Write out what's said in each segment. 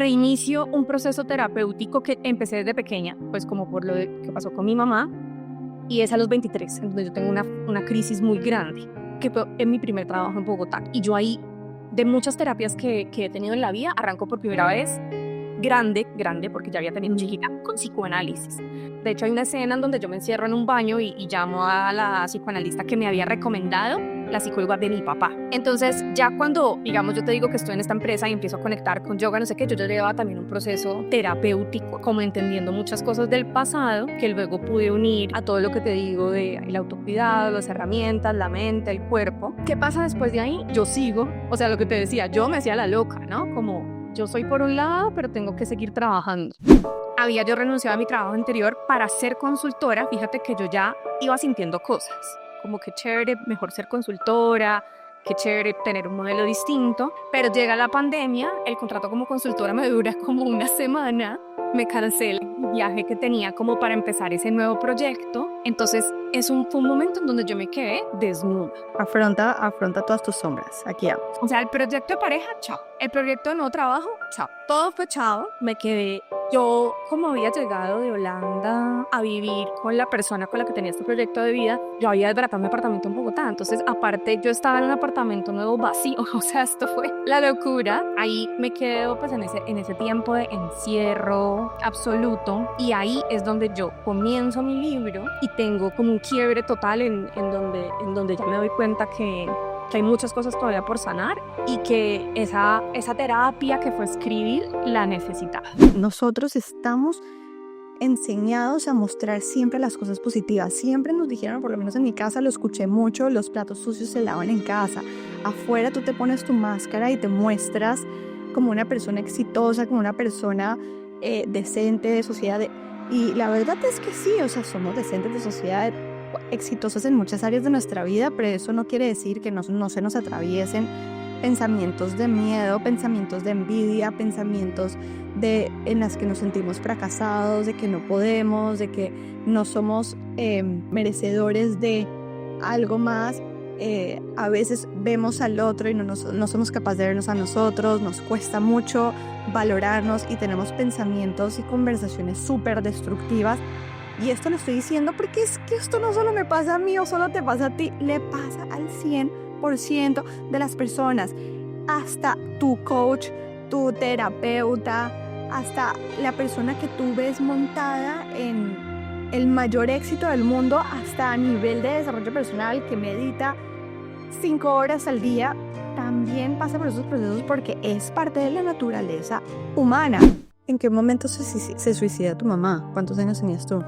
reinicio un proceso terapéutico que empecé desde pequeña, pues como por lo que pasó con mi mamá, y es a los 23, entonces yo tengo una crisis muy grande, que fue en mi primer trabajo en Bogotá, y yo ahí, de muchas terapias que he tenido en la vida, arranco por primera vez grande, porque ya había tenido chiquita, con psicoanálisis. De hecho, hay una escena en donde yo me encierro en un baño y llamo a la psicoanalista que me había recomendado, la psicóloga de mi papá. Entonces, ya cuando, digamos, yo te digo que estoy en esta empresa y empiezo a conectar con yoga, no sé qué, yo ya llevaba también un proceso terapéutico, como entendiendo muchas cosas del pasado, que luego pude unir a todo lo que te digo de el autocuidado, las herramientas, la mente, el cuerpo. ¿Qué pasa después de ahí? Yo sigo, o sea, lo que te decía, yo me hacía la loca, ¿no? Como yo soy por un lado, pero tengo que seguir trabajando. Había yo renunciado a mi trabajo anterior para ser consultora. Fíjate que yo ya iba sintiendo cosas, como que chévere, mejor ser consultora, que chévere tener un modelo distinto. Pero llega la pandemia, el contrato como consultora me dura como una semana, me cancelé el viaje que tenía como para empezar ese nuevo proyecto. Entonces fue un momento en donde yo me quedé desnuda. Afronta todas tus sombras, aquí vamos. O sea, el proyecto de pareja, chao. El proyecto de nuevo trabajo, chao. Todo fue chao. Me quedé. Yo, como había llegado de Holanda a vivir con la persona con la que tenía este proyecto de vida, yo había desbaratado mi apartamento en Bogotá. Entonces, aparte, yo estaba en un apartamento nuevo vacío. O sea, esto fue la locura. Ahí me quedo pues en ese tiempo de encierro absoluto. Y ahí es donde yo comienzo mi libro y tengo como un quiebre total en donde ya me doy cuenta que hay muchas cosas todavía por sanar y que esa terapia que fue escribir la necesitaba. Nosotros estamos enseñados a mostrar siempre las cosas positivas. Siempre nos dijeron, por lo menos en mi casa lo escuché mucho, los platos sucios se lavan en casa. Afuera tú te pones tu máscara y te muestras como una persona exitosa, como una persona decente de sociedad. Y la verdad es que sí, o sea, somos decentes de sociedad, exitosas en muchas áreas de nuestra vida, pero eso no quiere decir que no se nos atraviesen pensamientos de miedo, pensamientos de envidia, pensamientos en las que nos sentimos fracasados, de que no podemos, de que no somos merecedores de algo más. A veces vemos al otro y no somos capaces de vernos a nosotros, nos cuesta mucho valorarnos y tenemos pensamientos y conversaciones súper destructivas. Y esto lo estoy diciendo porque es que esto no solo me pasa a mí o solo te pasa a ti, le pasa al 100% de las personas. Hasta tu coach, tu terapeuta, hasta la persona que tú ves montada en el mayor éxito del mundo, hasta a nivel de desarrollo personal, que medita 5 horas al día, también pasa por esos procesos porque es parte de la naturaleza humana. ¿En qué momento se suicida tu mamá? ¿Cuántos años tenías tú?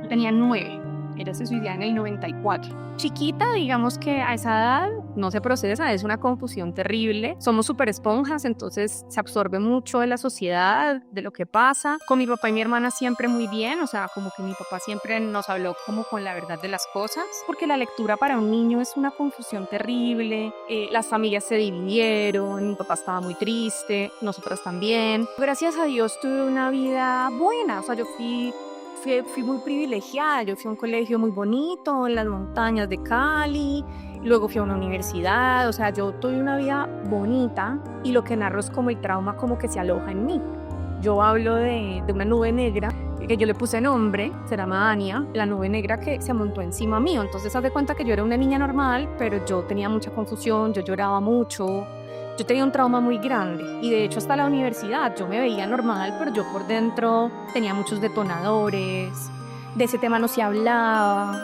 Tenía 9, ella se suicidó en el 94. Chiquita, digamos que a esa edad no se procesa, es una confusión terrible. Somos súper esponjas, entonces se absorbe mucho de la sociedad, de lo que pasa. Con mi papá y mi hermana siempre muy bien, o sea, como que mi papá siempre nos habló como con la verdad de las cosas, porque la lectura para un niño es una confusión terrible. Las familias se dividieron, mi papá estaba muy triste, nosotras también. Gracias a Dios tuve una vida buena, o sea, yo fui muy privilegiada. Yo fui a un colegio muy bonito en las montañas de Cali, luego fui a una universidad, o sea, yo tuve una vida bonita y lo que narro es como el trauma como que se aloja en mí. Yo hablo de una nube negra que yo le puse nombre, se llama Ania, la nube negra que se montó encima mío. Entonces haz de cuenta que yo era una niña normal, pero yo tenía mucha confusión, yo lloraba mucho. Yo tenía un trauma muy grande y de hecho hasta la universidad yo me veía normal, pero yo por dentro tenía muchos detonadores, de ese tema no se hablaba,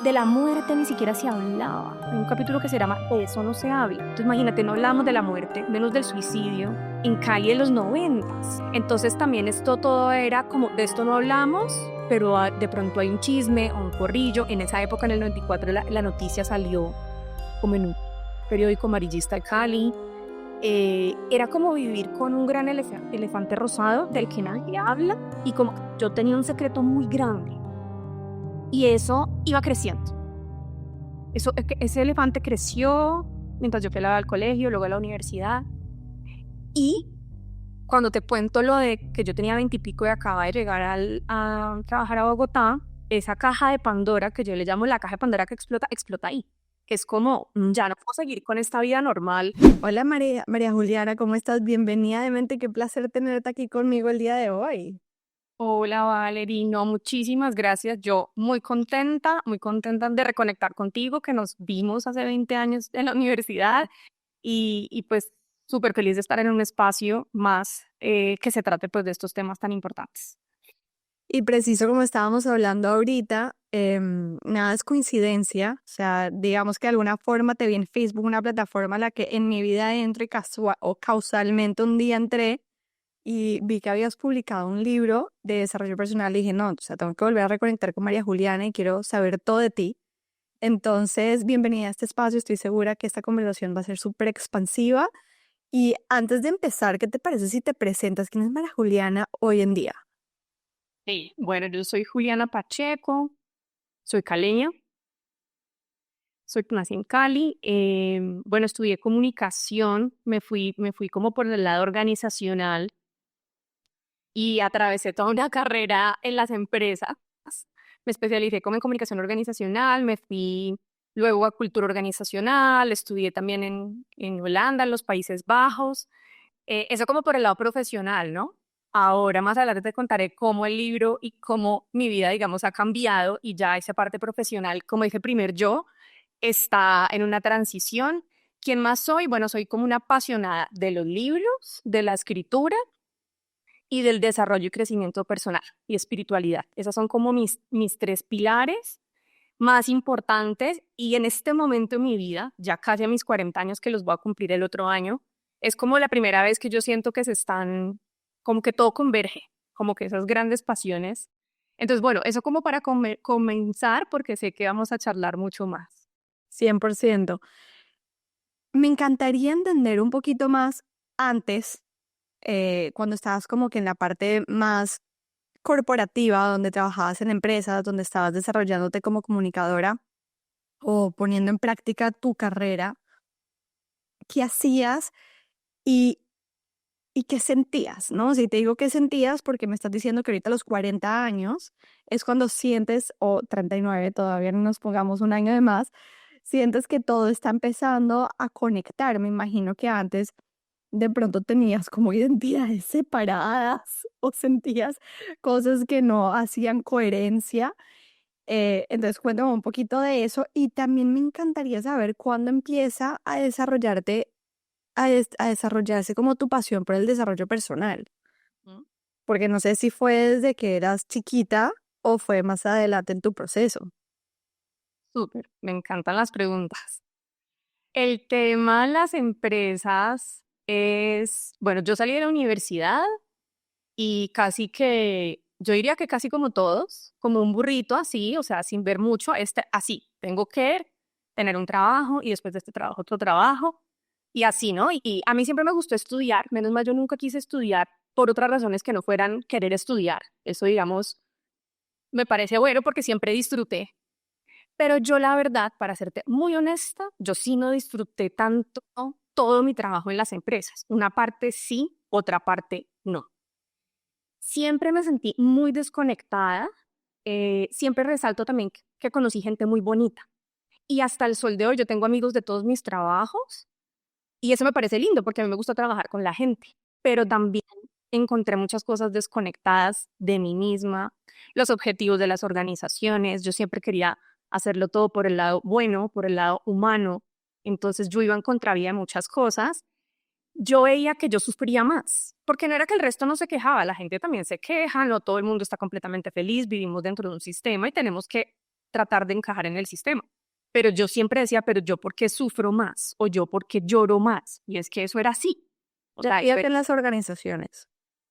de la muerte ni siquiera se hablaba. Hay un capítulo que se llama De eso no se habla. Entonces imagínate, no hablamos de la muerte, menos del suicidio, en Cali en los 90s. Entonces también todo era como, de esto no hablamos, pero de pronto hay un chisme o un corrillo. En esa época, en el 94, la noticia salió como en un periódico amarillista de Cali. Era como vivir con un gran elefante rosado del que nadie habla, y como yo tenía un secreto muy grande y eso iba creciendo. Ese elefante creció mientras yo fui al colegio, luego a la universidad, y cuando te cuento lo de que yo tenía 20 y pico y acababa de llegar a trabajar a Bogotá, esa caja de Pandora, que yo le llamo la caja de Pandora que explota ahí. es como, ya no puedo seguir con esta vida normal. Hola María Juliana, ¿cómo estás? Bienvenida de mente, qué placer tenerte aquí conmigo el día de hoy. Hola Valerie, no, muchísimas gracias. Yo muy contenta de reconectar contigo, que nos vimos hace 20 años en la universidad y pues súper feliz de estar en un espacio más que se trate pues de estos temas tan importantes. Y preciso como estábamos hablando ahorita, nada es coincidencia, o sea, digamos que de alguna forma te vi en Facebook, una plataforma a la que en mi vida entro y o causalmente un día entré y vi que habías publicado un libro de desarrollo personal y dije, no, o sea, tengo que volver a reconectar con María Juliana y quiero saber todo de ti. Entonces, bienvenida a este espacio, estoy segura que esta conversación va a ser súper expansiva. Y antes de empezar, ¿qué te parece si te presentas quién es María Juliana hoy en día? Sí, bueno, yo soy Juliana Pacheco, soy caleña, nací en Cali. Bueno, estudié comunicación, me fui como por el lado organizacional y atravesé toda una carrera en las empresas. Me especialicé como en comunicación organizacional, me fui luego a cultura organizacional, estudié también en Holanda, en los Países Bajos. Eso como por el lado profesional, ¿no? Ahora más adelante te contaré cómo el libro y cómo mi vida, digamos, ha cambiado y ya esa parte profesional, como dije primer yo, está en una transición. ¿Quién más soy? Bueno, soy como una apasionada de los libros, de la escritura y del desarrollo y crecimiento personal y espiritualidad. Esas son como mis tres pilares más importantes y en este momento de mi vida, ya casi a mis 40 años que los voy a cumplir el otro año, es como la primera vez que yo siento que se están, como que todo converge, como que esas grandes pasiones. Entonces, bueno, eso como para comenzar, porque sé que vamos a charlar mucho más. 100%. Me encantaría entender un poquito más antes, cuando estabas como que en la parte más corporativa, donde trabajabas en empresas, donde estabas desarrollándote como comunicadora o poniendo en práctica tu carrera, ¿qué hacías y, y qué sentías? ¿No? Si te digo qué sentías, porque me estás diciendo que ahorita a los 40 años es cuando sientes, o 39, todavía no nos pongamos un año de más, sientes que todo está empezando a conectar. Me imagino que antes de pronto tenías como identidades separadas o sentías cosas que no hacían coherencia. Entonces cuéntame un poquito de eso y también me encantaría saber cuándo empieza a desarrollarte, a desarrollarse como tu pasión por el desarrollo personal, ¿Mm? porque no sé si fue desde que eras chiquita o fue más adelante en tu proceso. Súper, me encantan las preguntas. El tema de las empresas es, bueno, yo salí de la universidad y casi que, yo diría que casi como todos, como un burrito así, o sea, sin ver mucho, así, tengo que tener un trabajo y después de este trabajo otro trabajo y así, ¿no? Y a mí siempre me gustó estudiar, menos mal yo nunca quise estudiar por otras razones que no fueran querer estudiar. Eso, digamos, me parece bueno porque siempre disfruté. Pero yo la verdad, para serte muy honesta, yo sí no disfruté tanto todo mi trabajo en las empresas. Una parte sí, otra parte no. Siempre me sentí muy desconectada. Siempre resalto también que conocí gente muy bonita. Y hasta el sol de hoy yo tengo amigos de todos mis trabajos y eso me parece lindo porque a mí me gusta trabajar con la gente. Pero también encontré muchas cosas desconectadas de mí misma, los objetivos de las organizaciones. Yo siempre quería hacerlo todo por el lado bueno, por el lado humano. Entonces yo iba en contravía de muchas cosas. Yo veía que yo sufría más, porque no era que el resto no se quejaba, la gente también se queja, no todo el mundo está completamente feliz, vivimos dentro de un sistema y tenemos que tratar de encajar en el sistema. Pero yo siempre decía, pero yo por qué sufro más o yo por qué lloro más. Y es que eso era así. O sea, Fíjate en las organizaciones.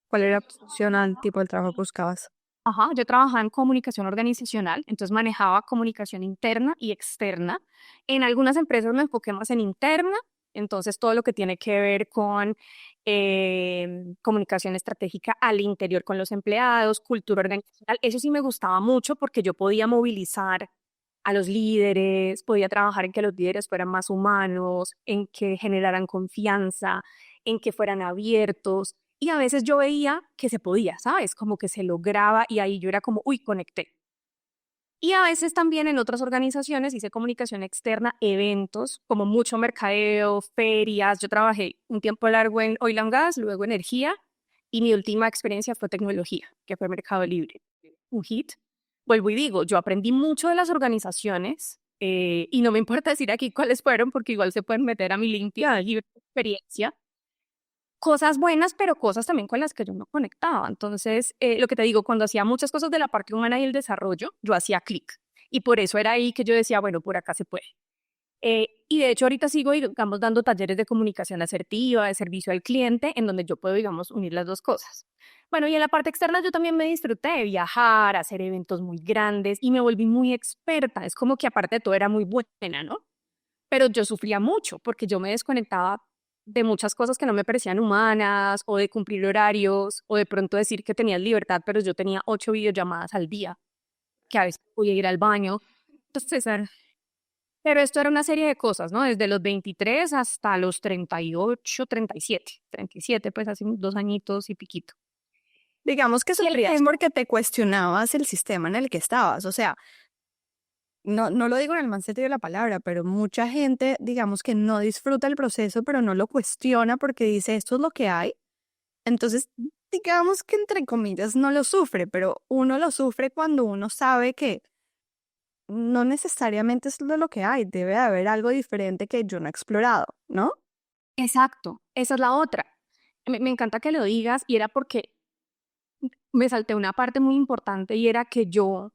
¿Cuál era tu función, tipo de trabajo que buscabas? ajá, yo trabajaba en comunicación organizacional, entonces manejaba comunicación interna y externa. En algunas empresas me enfoqué más en interna, entonces todo lo que tiene que ver con comunicación estratégica al interior con los empleados, cultura organizacional, eso sí me gustaba mucho porque yo podía movilizar a los líderes, podía trabajar en que los líderes fueran más humanos, en que generaran confianza, en que fueran abiertos. Y a veces yo veía que se podía, ¿sabes? Como que se lograba y ahí yo era como, uy, conecté. Y a veces también en otras organizaciones hice comunicación externa, eventos, como mucho mercadeo, ferias. Yo trabajé un tiempo largo en oil and gas, luego energía, y mi última experiencia fue tecnología, que fue Mercado Libre. Un hit. Vuelvo y digo, yo aprendí mucho de las organizaciones y no me importa decir aquí cuáles fueron, porque igual se pueden meter a mi limpia libre de experiencia. Cosas buenas, pero cosas también con las que yo no conectaba. Entonces, lo que te digo, cuando hacía muchas cosas de la parte humana y el desarrollo, yo hacía clic. Y por eso era ahí que yo decía, bueno, por acá se puede. Y de hecho ahorita sigo, digamos, dando talleres de comunicación asertiva, de servicio al cliente, en donde yo puedo, digamos, unir las dos cosas. Bueno, y en la parte externa yo también me disfruté de viajar, hacer eventos muy grandes y me volví muy experta. Es como que aparte de todo era muy buena, ¿no? Pero yo sufría mucho porque yo me desconectaba de muchas cosas que no me parecían humanas o de cumplir horarios o de pronto decir que tenía libertad, pero yo tenía 8 videollamadas al día, que a veces podía ir al baño. Entonces, pero esto era una serie de cosas, ¿no? Desde los 23 hasta los 38, 37. 37, pues hace 2 añitos y piquito. Digamos que Y el sufrías tema, porque te cuestionabas el sistema en el que estabas. O sea, no lo digo en el mal sentido de la palabra, pero mucha gente, digamos que no disfruta el proceso, pero no lo cuestiona porque dice, esto es lo que hay. Entonces, digamos que entre comillas no lo sufre, pero uno lo sufre cuando uno sabe que no necesariamente es lo que hay, debe de haber algo diferente que yo no he explorado, ¿no? exacto, esa es la otra. Me encanta que lo digas y era porque me salté una parte muy importante y era que yo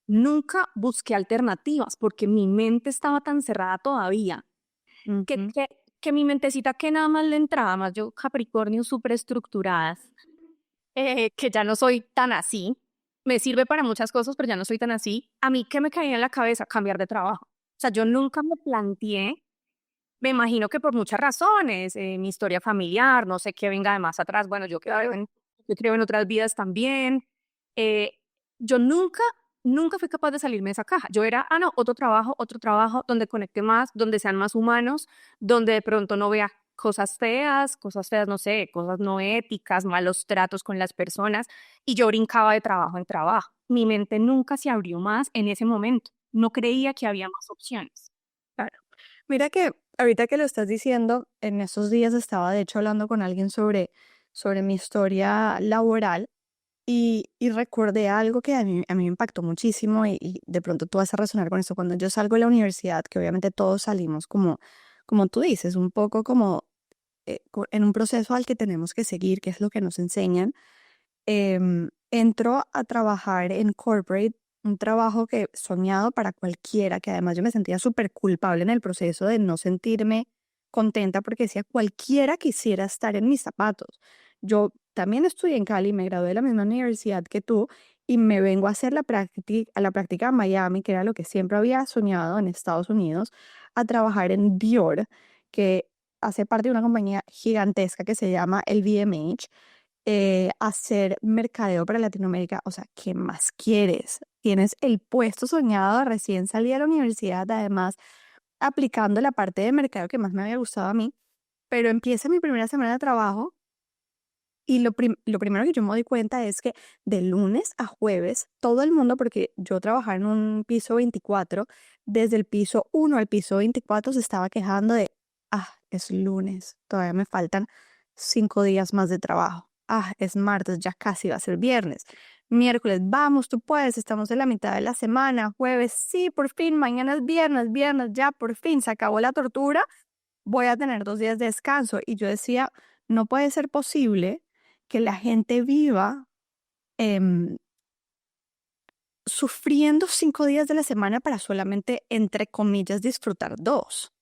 nunca busqué alternativas porque mi mente estaba tan cerrada todavía que, Ujú. que, que mi mentecita que nada más le entraba, más yo Capricornio súper estructuradas, que ya no soy tan así, me sirve para muchas cosas, pero ya no soy tan así. A mí, ¿qué me caía en la cabeza? Cambiar de trabajo. O sea, yo nunca me planteé, me imagino que por muchas razones, mi historia familiar, no sé qué venga de más atrás, bueno, yo creo en otras vidas también. eh, yo nunca fui capaz de salirme de esa caja. Yo era, no, otro trabajo donde conecte más, donde sean más humanos, donde de pronto no vea cosas feas, no sé, cosas no éticas, malos tratos con las personas, y yo brincaba de trabajo en trabajo. Mi mente nunca se abrió más en ese momento. No creía que había más opciones. Claro. Mira que ahorita que lo estás diciendo, en estos días estaba de hecho hablando con alguien sobre mi historia laboral y recordé algo que a mí me impactó muchísimo y de pronto tú vas a resonar con eso. Cuando yo salgo de la universidad, que obviamente todos salimos como tú dices, un poco como en un proceso al que tenemos que seguir, que es lo que nos enseñan, entro a trabajar en corporate, un trabajo que soñado para cualquiera, que además yo me sentía súper culpable en el proceso de no sentirme contenta porque decía cualquiera quisiera estar en mis zapatos. Yo también estudié en Cali, me gradué de la misma universidad que tú y me vengo a hacer la práctica a Miami, que era lo que siempre había soñado en Estados Unidos, a trabajar en Dior, que hace parte de una compañía gigantesca que se llama LVMH, hacer mercadeo para Latinoamérica. O sea, ¿qué más quieres? Tienes el puesto soñado, recién salí de la universidad, además aplicando la parte de mercadeo que más me había gustado a mí, pero empieza mi primera semana de trabajo y lo primero que yo me doy cuenta es que de lunes a jueves, todo el mundo, porque yo trabajaba en un piso 24, desde el piso 1 al piso 24 se estaba quejando de, es lunes, todavía me faltan 5 días más de trabajo. Es martes, ya casi va a ser viernes. Miércoles, vamos, tú puedes, estamos en la mitad de la semana. Jueves, sí, por fin, mañana es viernes, viernes, ya por fin, se acabó la tortura, voy a tener 2 días de descanso. Y yo decía, no puede ser posible que la gente viva em, sufriendo 5 días de la semana para solamente, entre comillas, disfrutar dos.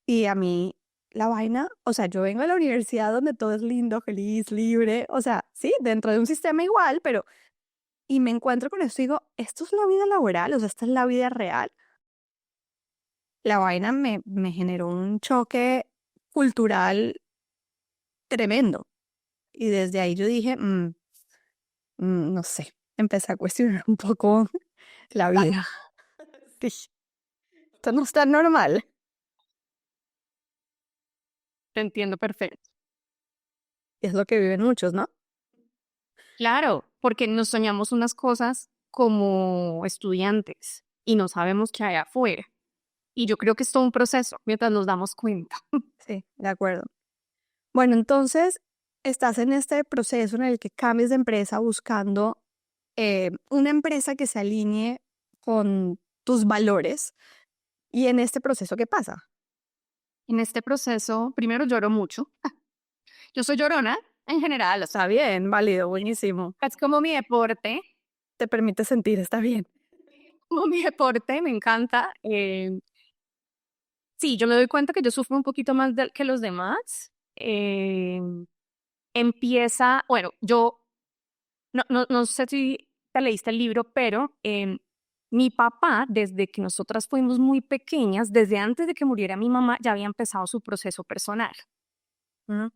Y a mí, la vaina, o sea, yo vengo a la universidad donde todo es lindo, feliz, libre, o sea, sí, dentro de un sistema igual, pero, y me encuentro con esto y digo, esto es la vida laboral, o sea, esta es la vida real. La vaina me generó un choque cultural tremendo. Y desde ahí yo dije, no sé, empecé a cuestionar un poco la vida. Sí, esto no está normal. Te entiendo perfecto. Es lo que viven muchos, ¿no? Claro, porque nos soñamos unas cosas como estudiantes y no sabemos qué hay afuera. Y yo creo que es todo un proceso mientras nos damos cuenta. Sí, de acuerdo. Bueno, entonces estás en este proceso en el que cambias de empresa buscando una empresa que se alinee con tus valores. Y en este proceso, ¿qué pasa? En este proceso, primero lloro mucho. Yo soy llorona en general, o sea, Está bien, válido, buenísimo. es como mi deporte. Te permite sentir, está bien. Como mi deporte, me encanta. Sí, yo me doy cuenta que yo sufro un poquito más que los demás. Bueno, yo no sé si te leíste el libro, pero mi papá, desde que nosotras fuimos muy pequeñas, desde antes de que muriera mi mamá, ya había empezado su proceso personal. Mm.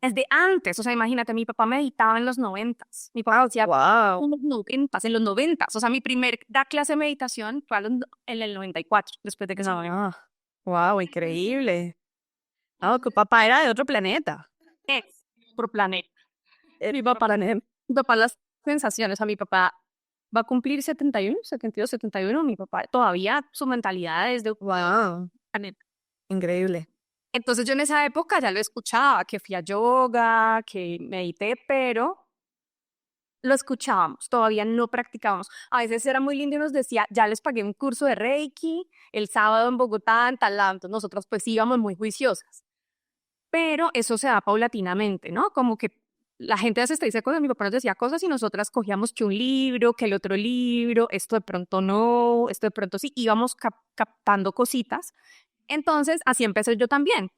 Desde antes, o sea, imagínate, mi papá meditaba en los 90s. Mi papá hacía Wow. en los 90s. O sea, mi primer clase de meditación fue en el 94, después de que se murió. Wow, increíble. No, tu papá era de otro planeta. Es por planeta. Mi papá Mi papá, las sensaciones, a mi papá va a cumplir 71, 72, 71. Mi papá todavía su mentalidad es de wow, planeta. increíble. Entonces yo en esa época ya lo escuchaba, que fui a yoga, que medité, pero lo escuchábamos, todavía no practicábamos. A veces era muy lindo y nos decía, ya les pagué un curso de Reiki el sábado en Bogotá, en tal lado. Entonces nosotros pues íbamos muy juiciosas. Pero eso se da paulatinamente, ¿no? Como que la gente hace dice cosas, mi papá nos decía cosas y nosotras cogíamos que un libro, que el otro libro, esto de pronto no, esto de pronto sí, íbamos captando cositas. Entonces, así empecé yo también,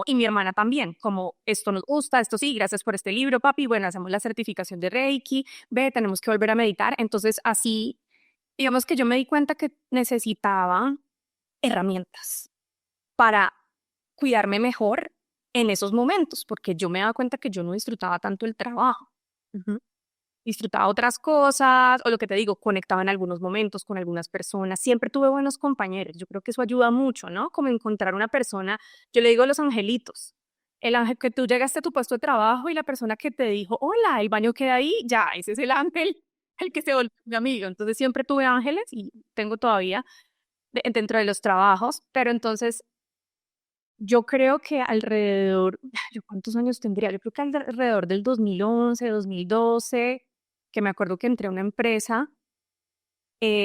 y mi hermana también, como esto nos gusta, esto sí, gracias por este libro, papi, bueno, hacemos la certificación de Reiki, ve, tenemos que volver a meditar. Entonces, así, digamos que yo me di cuenta que necesitaba herramientas para cuidarme mejor en esos momentos, porque yo me daba cuenta que yo no disfrutaba tanto el trabajo. Ujú. Disfrutaba otras cosas, o lo que te digo, conectaba en algunos momentos con algunas personas. Siempre tuve buenos compañeros. Yo creo que eso ayuda mucho, ¿no? Como encontrar una persona, yo le digo los angelitos. El ángel que tú llegaste a tu puesto de trabajo y la persona que te dijo, hola, el baño queda ahí, ya, ese es el ángel, el que se volvió mi amigo. Entonces siempre tuve ángeles y tengo todavía dentro de los trabajos, pero entonces yo creo que alrededor, ¿yo cuántos años tendría? Yo creo que alrededor del 2011, 2012, que me acuerdo que entré a una empresa,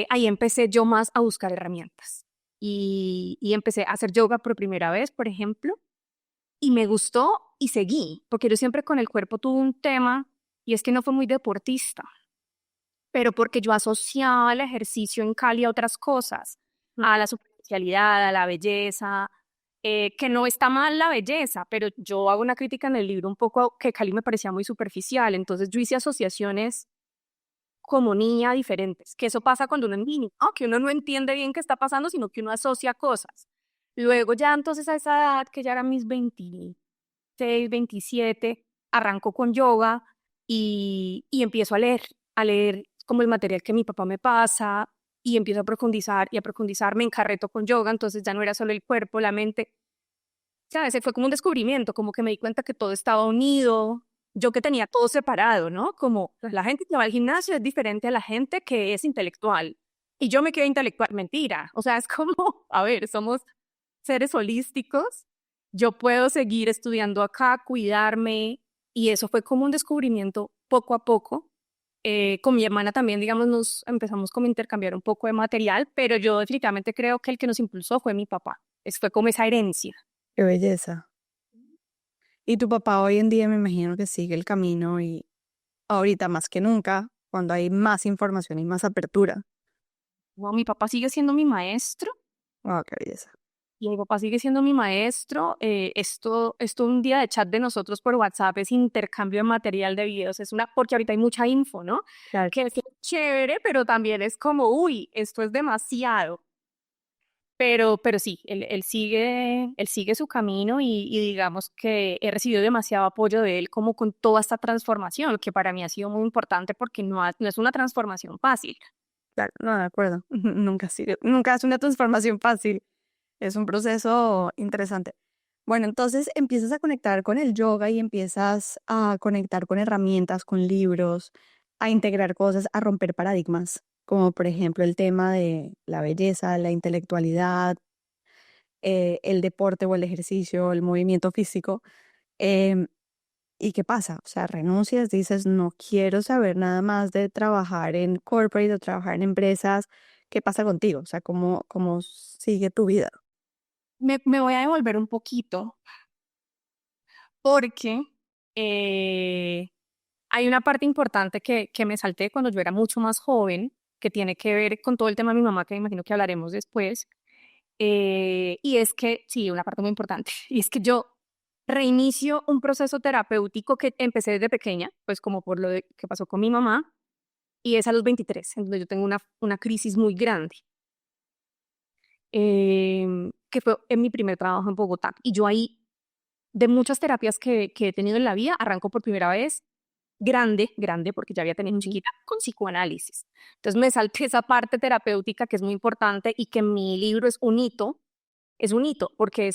ahí empecé yo más a buscar herramientas. Y empecé a hacer yoga por primera vez, por ejemplo, y me gustó y seguí, porque yo siempre con el cuerpo tuve un tema y es que no fue muy deportista, pero porque yo asociaba el ejercicio en Cali a otras cosas, a la superficialidad, a la belleza, que no está mal la belleza, pero yo hago una crítica en el libro un poco que Cali me parecía muy superficial, entonces yo hice asociaciones como niña diferentes, que eso pasa cuando uno es niño, ¿no? Que uno no entiende bien qué está pasando, sino que uno asocia cosas. Luego ya entonces a esa edad, que ya eran mis 26, 27, arranco con yoga y empiezo a leer como el material que mi papá me pasa y empiezo a profundizar y a profundizar, me encarreto con yoga, entonces ya no era solo el cuerpo, la mente, ¿sabes? Fue como un descubrimiento, como que me di cuenta que todo estaba unido, yo que tenía todo separado, ¿no? Como la gente que va al gimnasio es diferente a la gente que es intelectual. Y yo me quedé intelectual, mentira. O sea, es como, a ver, somos seres holísticos. Yo puedo seguir estudiando acá, cuidarme. Y eso fue como un descubrimiento poco a poco. Con mi hermana también, digamos, nos empezamos como a intercambiar un poco de material, pero yo definitivamente creo que el que nos impulsó fue mi papá. Fue como esa herencia. Qué belleza. Y tu papá hoy en día me imagino que sigue el camino y ahorita más que nunca, cuando hay más información y más apertura. Wow, mi papá sigue siendo mi maestro Wow, qué belleza. y mi papá sigue siendo mi maestro. Esto un día de chat de nosotros por WhatsApp es intercambio de material de videos. Porque ahorita hay mucha info, ¿no? Claro. Que es chévere, pero también es como, uy, esto es demasiado. Pero sí, él sigue su camino y digamos que he recibido demasiado apoyo de él como con toda esta transformación, que para mí ha sido muy importante porque no es una transformación fácil. Claro, no, de acuerdo. Nunca es una transformación fácil. Es un proceso interesante. Bueno, entonces empiezas a conectar con el yoga y empiezas a conectar con herramientas, con libros, a integrar cosas, a romper paradigmas. como por ejemplo el tema de la belleza, la intelectualidad, el deporte o el ejercicio, el movimiento físico. em, ¿Y qué pasa? O sea, renuncias, dices, no quiero saber nada más de trabajar en corporate o trabajar en empresas. ¿Qué pasa contigo? O sea, ¿cómo sigue tu vida? Me voy a devolver un poquito porque hay una parte importante que me salté cuando yo era mucho más joven, que tiene que ver con todo el tema de mi mamá, que me imagino que hablaremos después. Y es que, sí, una parte muy importante, y es que yo reinicio un proceso terapéutico que empecé desde pequeña, pues como por que pasó con mi mamá, y es a los 23, en donde yo tengo una crisis muy grande, que fue en mi primer trabajo en Bogotá. Y yo ahí, de muchas terapias que he tenido en la vida, arranco por primera vez grande, porque ya había tenido chiquita, con psicoanálisis. Entonces me salté esa parte terapéutica que es muy importante y que en mi libro es un hito, porque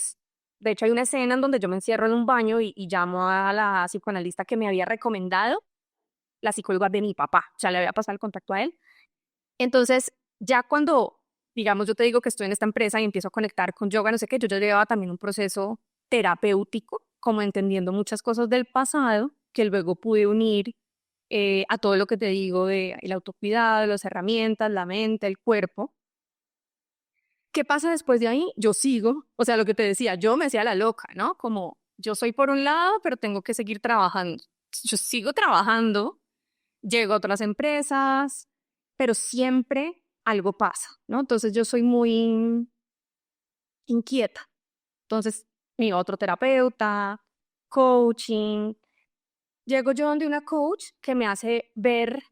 de hecho hay una escena en donde yo me encierro en un baño y llamo a la psicoanalista que me había recomendado, la psicóloga de mi papá, ya le había pasado el contacto a él. Entonces, ya cuando, digamos, yo te digo que estoy en esta empresa y empiezo a conectar con yoga, no sé qué, yo ya llevaba también un proceso terapéutico, como entendiendo muchas cosas del pasado, que luego pude unir a todo lo que te digo de el autocuidado, las herramientas, la mente, el cuerpo. ¿Qué pasa después de ahí? Yo sigo, o sea, lo que te decía, yo me hacía la loca, ¿no? Como yo soy por un lado, pero tengo que seguir trabajando. Yo sigo trabajando, llego a otras empresas, pero siempre algo pasa, ¿no? Entonces yo soy muy inquieta. Entonces, mi otro terapeuta, coaching, llego yo donde una coach que me hace ver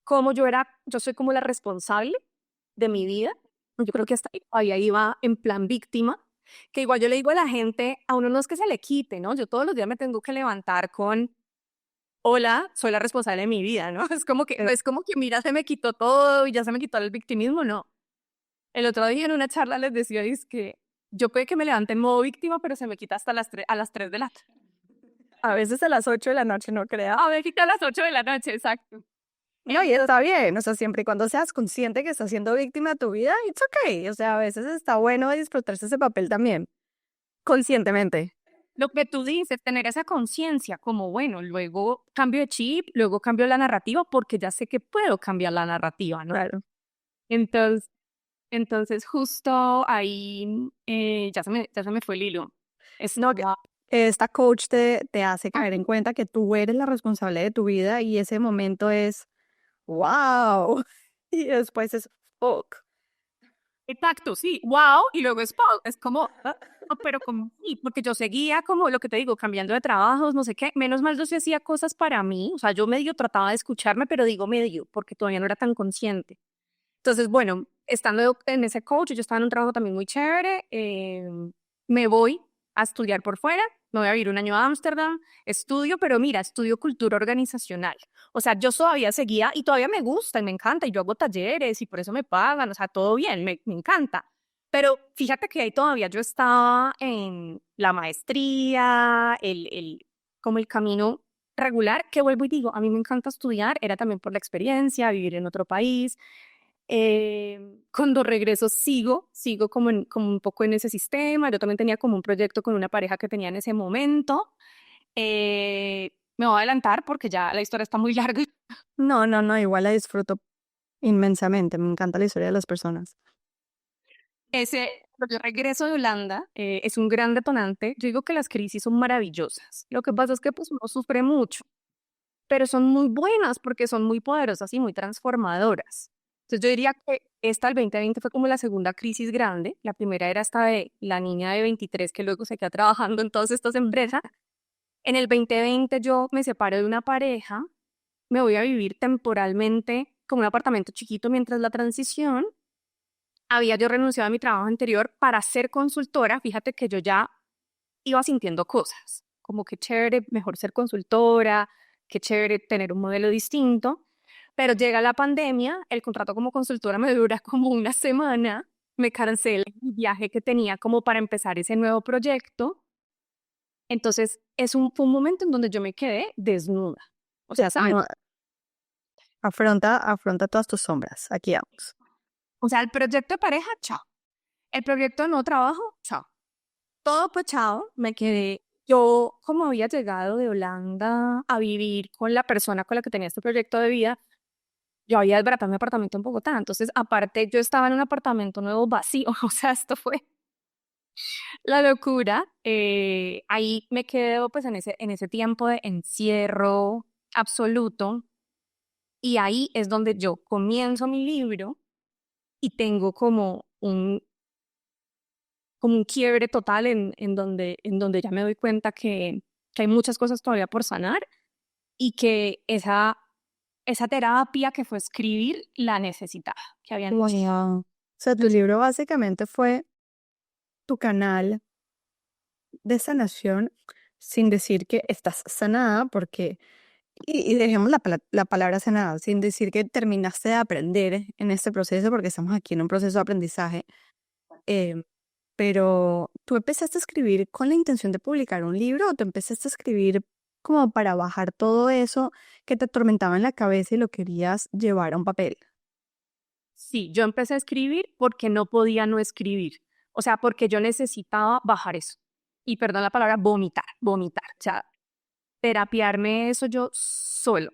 cómo yo soy como la responsable de mi vida. Yo creo que hasta ahí iba en plan víctima, que igual yo le digo a la gente, a uno no es que se le quite, ¿no? Yo todos los días me tengo que levantar con, hola, soy la responsable de mi vida, ¿no? Es como que, mira, se me quitó todo y ya se me quitó el victimismo, no. El otro día en una charla les decía, es que yo puede que me levante en modo víctima, pero se me quita hasta a las 3 de la tarde. A veces a las 8 de la noche, no crea. A ver, quita a las 8 de la noche, exacto. No, y está bien, o sea, siempre y cuando seas consciente que estás siendo víctima de tu vida, it's okay. O sea, a veces está bueno disfrutarse ese papel también, conscientemente. Lo que tú dices, tener esa conciencia, como bueno, luego cambio de chip, luego cambio la narrativa, porque ya sé que puedo cambiar la narrativa, ¿no? Claro. Entonces, entonces justo ahí ya se me fue el hilo. No, Estaba, esta coach te hace caer en cuenta que tú eres la responsable de tu vida y ese momento es wow. Y después es fuck. exacto, sí, wow, y luego es como, no, pero como, sí, porque yo seguía como lo que te digo, cambiando de trabajos, no sé qué, menos mal yo sí hacía cosas para mí, o sea, yo medio trataba de escucharme, pero digo medio, porque todavía no era tan consciente. Entonces, bueno, estando en ese coach, yo estaba en un trabajo también muy chévere, me voy a estudiar por fuera, me voy a vivir un año a Ámsterdam, estudio, pero mira, estudio cultura organizacional. O sea, yo todavía seguía y todavía me gusta y me encanta y yo hago talleres y por eso me pagan, o sea, todo bien, me encanta. Pero fíjate que ahí todavía yo estaba en la maestría, como el camino regular, que vuelvo y digo, a mí me encanta estudiar, era también por la experiencia, vivir en otro país. Cuando regreso sigo como un poco en ese sistema. Yo también tenía como un proyecto con una pareja que tenía en ese momento. Me voy a adelantar porque ya la historia está muy larga. No, no, no, igual la disfruto inmensamente. Me encanta la historia de las personas. Cuando yo regreso de Holanda, es un gran detonante. Yo digo que las crisis son maravillosas. Lo que pasa es que pues uno sufre mucho, pero son muy buenas porque son muy poderosas y muy transformadoras. Entonces yo diría que esta del 2020 fue como la segunda crisis grande. La primera era esta de la niña de 23 que luego se queda trabajando en todas estas empresas. En el 2020 yo me separo de una pareja, me voy a vivir temporalmente como un apartamento chiquito mientras la transición. Había yo renunciado a mi trabajo anterior para ser consultora. Fíjate que yo ya iba sintiendo cosas, como que chévere, mejor ser consultora, que chévere tener un modelo distinto, pero llega la pandemia, el contrato como consultora me dura como una semana, me cancelé el viaje que tenía como para empezar ese nuevo proyecto, entonces fue un momento en donde yo me quedé desnuda, o sea, ¿sabes? No, Afronta todas tus sombras. Aquí vamos. O sea, el proyecto de pareja, chao. El proyecto de nuevo trabajo, chao. Todo pues chao, me quedé. Yo, como había llegado de Holanda a vivir con la persona con la que tenía este proyecto de vida, yo había desbaratado mi apartamento en Bogotá. Entonces, aparte, yo estaba en un apartamento nuevo vacío. O sea, esto fue la locura. Ahí me quedo pues en ese tiempo de encierro absoluto. Y ahí es donde yo comienzo mi libro y tengo como un quiebre total en donde ya me doy cuenta que hay muchas cosas todavía por sanar y que esa terapia que fue escribir la necesitaba, que había Wow. O sea, tu libro básicamente fue tu canal de sanación sin decir que estás sanada, porque, y dejemos la palabra sanada, sin decir que terminaste de aprender en este proceso, porque estamos aquí en un proceso de aprendizaje. em, pero tú empezaste a escribir con la intención de publicar un libro o tú empezaste a escribir como para bajar todo eso que te atormentaba en la cabeza y lo querías llevar a un papel. Sí, yo empecé a escribir porque no podía no escribir. O sea, porque yo necesitaba bajar eso. Y perdón la palabra, vomitar, vomitar. O sea, terapiarme eso yo solo.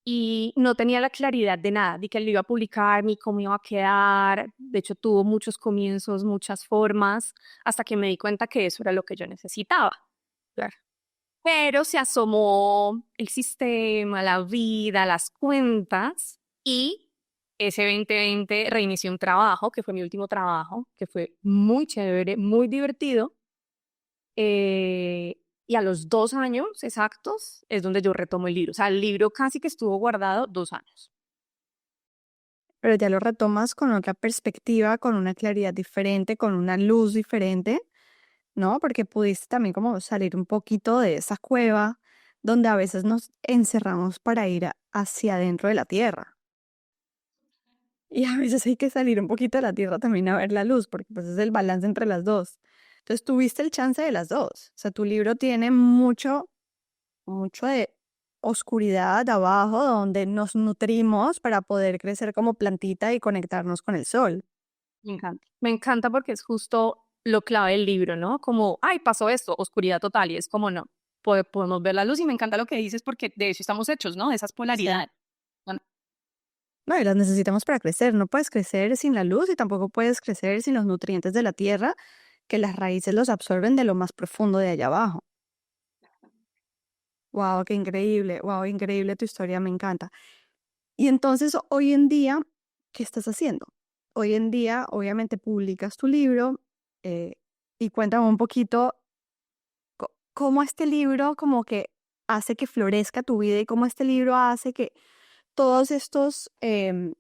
Y no tenía la claridad de nada, de que lo iba a publicar, ni cómo iba a quedar. De hecho, tuvo muchos comienzos, muchas formas, hasta que me di cuenta que eso era lo que yo necesitaba. Claro. Pero se asomó el sistema, la vida, las cuentas y ese 2020 reinicié un trabajo, que fue mi último trabajo, que fue muy chévere, muy divertido. Y a los 2 años exactos es donde yo retomo el libro. O sea, el libro casi que estuvo guardado 2 años. Pero ya lo retomas con otra perspectiva, con una claridad diferente, con una luz diferente, ¿no? Porque pudiste también como salir un poquito de esa cueva donde a veces nos encerramos para ir hacia adentro de la tierra. Y a veces hay que salir un poquito de la tierra también a ver la luz, porque pues es el balance entre las dos. Entonces tuviste el chance de las dos. O sea, tu libro tiene mucho de oscuridad abajo donde nos nutrimos para poder crecer como plantita y conectarnos con el sol. Me encanta. Me encanta porque es justo lo clave del libro, ¿no? Como, ay, pasó esto, oscuridad total. Y es como, no, podemos ver la luz y me encanta lo que dices porque de eso estamos hechos, ¿no? De esas Sí. polaridades. Bueno, No, y las necesitamos para crecer. No puedes crecer sin la luz y tampoco puedes crecer sin los nutrientes de la tierra, que las raíces los absorben de lo más profundo de allá abajo. Wow, qué increíble. Wow, increíble tu historia, me encanta. Y entonces, hoy en día, ¿qué estás haciendo? Hoy en día, obviamente, publicas tu libro eh, y cuéntame un poquito cómo este libro como que hace que florezca tu vida y cómo este libro hace que todos estos,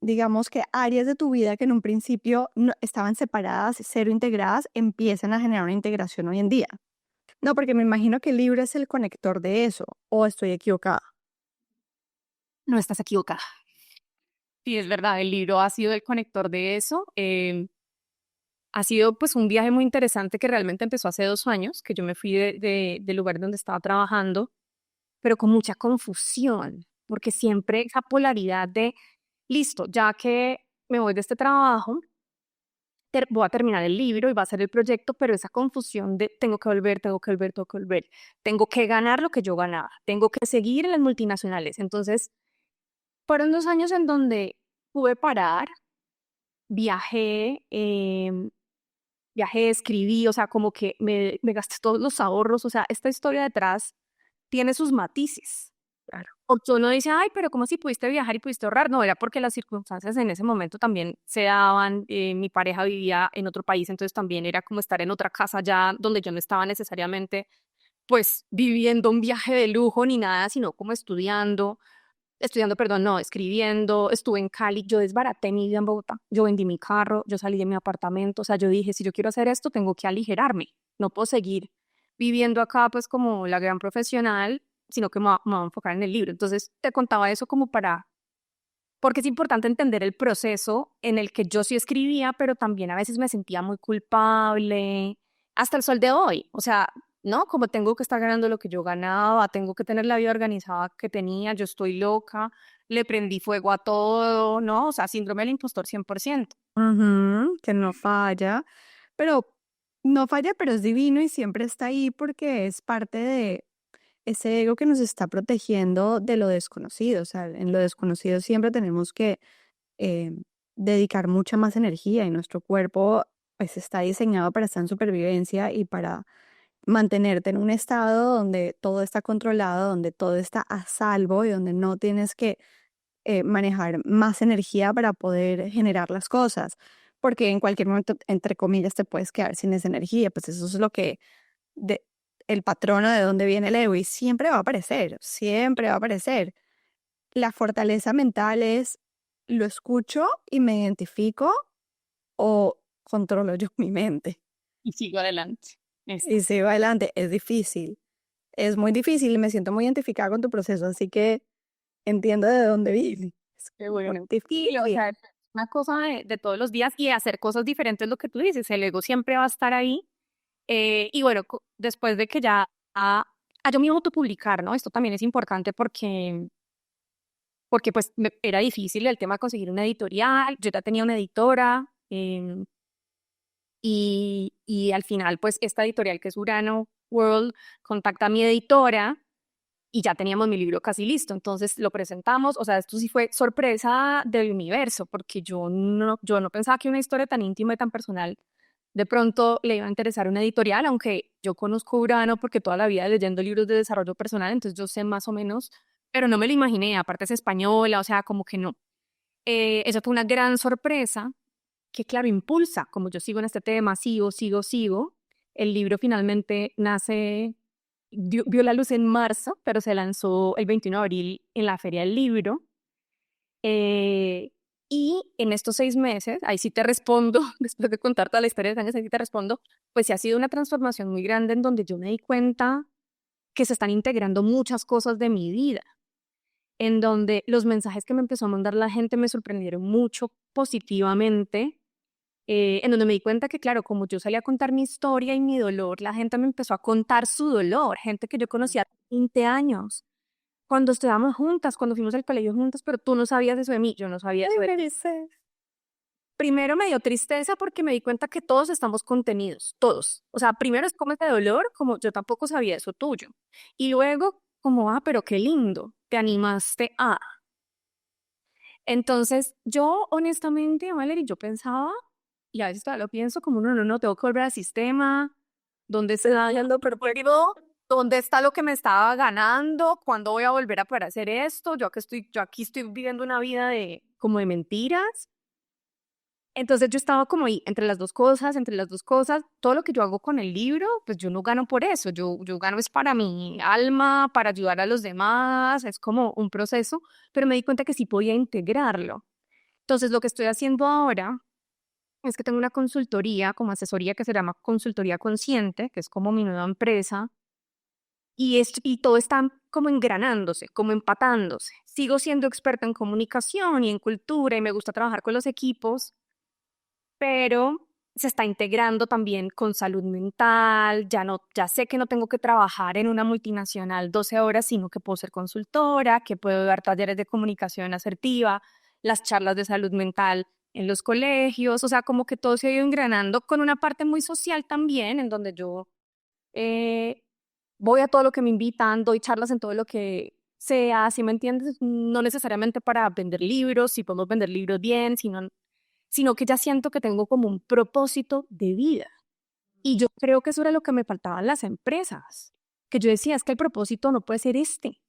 digamos que áreas de tu vida que en un principio estaban separadas, cero integradas, empiezan a generar una integración hoy en día. No, porque me imagino que el libro es el conector de eso, o estoy equivocada. no estás equivocada. Sí, es verdad, el libro ha sido el conector de eso. Ha sido pues un viaje muy interesante que realmente empezó hace 2 años, que yo me fui del lugar donde estaba trabajando, pero con mucha confusión, porque siempre esa polaridad de, listo, ya que me voy de este trabajo, voy a terminar el libro y va a ser el proyecto, pero esa confusión de tengo que volver, tengo que volver, tengo que volver, tengo que ganar lo que yo ganaba, tengo que seguir en las multinacionales. Entonces, fueron 2 años en donde pude parar, viajé, viajé, escribí, o sea, como que me gasté todos los ahorros, o sea, esta historia detrás tiene sus matices. Claro. Porque uno dice, ay, pero ¿cómo si pudiste viajar y pudiste ahorrar? No, era porque las circunstancias en ese momento también se daban. Mi pareja vivía en otro país, entonces también era como estar en otra casa ya donde yo no estaba necesariamente, pues, viviendo un viaje de lujo ni nada, sino como estudiando, perdón, no, escribiendo. Estuve en Cali, yo desbaraté mi vida en Bogotá. Yo vendí mi carro, yo salí de mi apartamento, o sea, yo dije, si yo quiero hacer esto, tengo que aligerarme, no puedo seguir viviendo acá, pues, como la gran profesional, sino que me voy a enfocar en el libro. Entonces, te contaba eso como porque es importante entender el proceso en el que yo sí escribía, pero también a veces me sentía muy culpable, hasta el sol de hoy. O sea, ¿no? Como tengo que estar ganando lo que yo ganaba, tengo que tener la vida organizada que tenía, yo estoy loca, le prendí fuego a todo, ¿no? O sea, síndrome del impostor 100%. Ujú, que no falla, pero no falla, pero es divino y siempre está ahí porque es parte de ese ego que nos está protegiendo de lo desconocido. O sea, en lo desconocido siempre tenemos que eh, dedicar mucha más energía y nuestro cuerpo pues está diseñado para estar en supervivencia y para mantenerte en un estado donde todo está controlado, donde todo está a salvo y donde no tienes que manejar más energía para poder generar las cosas, porque en cualquier momento, entre comillas, te puedes quedar sin esa energía, pues eso es lo que, de, el patrono de dónde viene el ego y siempre va a aparecer, siempre va a aparecer. La fortaleza mental es, lo escucho y me identifico o controlo yo mi mente Y sigo adelante. y Exacto. sigo adelante. Es muy difícil y me siento muy identificada con tu proceso, así que entiendo de dónde vienes. Qué Muy bueno. Sí, o difícil. sea, es una cosa de todos los días y hacer cosas diferentes, lo que tú dices, el ego siempre va a estar ahí. Y bueno, después de que ya yo me iba a autopublicar, ¿no? Esto también es importante porque pues era difícil el tema de conseguir una editorial, yo ya tenía una editora, y al final pues esta editorial que es Urano World contacta a mi editora y ya teníamos mi libro casi listo, entonces lo presentamos, o sea, esto sí fue sorpresa del universo, porque yo no pensaba que una historia tan íntima y tan personal de pronto le iba a interesar una editorial, aunque yo conozco Urano porque toda la vida leyendo libros de desarrollo personal, entonces yo sé más o menos, pero no me lo imaginé, aparte es española, o sea, como que no. Eso fue una gran sorpresa que, claro, impulsa, como yo sigo en este tema, sigo. El libro finalmente nace, vio la luz en marzo, pero se lanzó el 21 de abril en la Feria del Libro. Eh, y en estos 6 meses, ahí sí te respondo, después de contar toda la historia de años, ahí sí te respondo, pues sí ha sido una transformación muy grande en donde yo me di cuenta que se están integrando muchas cosas de mi vida, en donde los mensajes que me empezó a mandar la gente me sorprendieron mucho positivamente, en donde me di cuenta que, claro, como yo salía a contar mi historia y mi dolor, la gente me empezó a contar su dolor, gente que yo conocía hace 20 años, cuando estudiábamos juntas, cuando fuimos al colegio juntas, pero tú no sabías eso de mí, yo no sabía eso de ti. Primero me dio tristeza porque me di cuenta que todos estamos contenidos, todos. O sea, primero es como ese dolor, como yo tampoco sabía eso tuyo. Y luego, como, pero qué lindo, te animaste a. Entonces, yo honestamente, Valerie, yo pensaba, y a veces todavía lo pienso, como no, tengo que volver al sistema, ¿dónde se da lo perdido? ¿Dónde está lo que me estaba ganando? ¿Cuándo voy a volver a poder hacer esto? Yo aquí estoy viviendo una vida de, como de mentiras. Entonces yo estaba como ahí, entre las dos cosas, todo lo que yo hago con el libro, pues yo no gano por eso, yo gano es para mi alma, para ayudar a los demás, es como un proceso, pero me di cuenta que sí podía integrarlo. Entonces lo que estoy haciendo ahora es que tengo una consultoría como asesoría que se llama Consultoría Consciente, que es como mi nueva empresa, y todo está como engranándose, como empatándose. Sigo siendo experta en comunicación y en cultura y me gusta trabajar con los equipos, pero se está integrando también con salud mental, ya sé que no tengo que trabajar en una multinacional 12 horas, sino que puedo ser consultora, que puedo dar talleres de comunicación asertiva, las charlas de salud mental en los colegios, o sea, como que todo se ha ido engranando con una parte muy social también, en donde yo eh, voy a todo lo que me invitan, doy charlas en todo lo que sea, ¿sí me entiendes? No necesariamente para vender libros, si podemos vender libros bien, sino que ya siento que tengo como un propósito de vida. Y yo creo que eso era lo que me faltaba en las empresas, que yo decía, es que el propósito no puede ser este.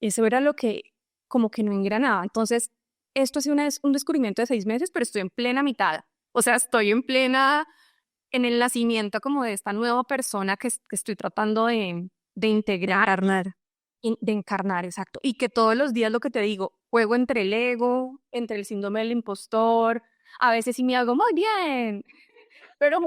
Eso era lo que como que no engranaba. Entonces, esto ha sido un descubrimiento de 6 meses, pero estoy en plena mitad. O sea, estoy en el nacimiento como de esta nueva persona que estoy tratando de integrar, Encarnar. de encarnar, exacto. Y que todos los días lo que te digo, juego entre el ego, entre el síndrome del impostor, a veces sí me hago muy bien, pero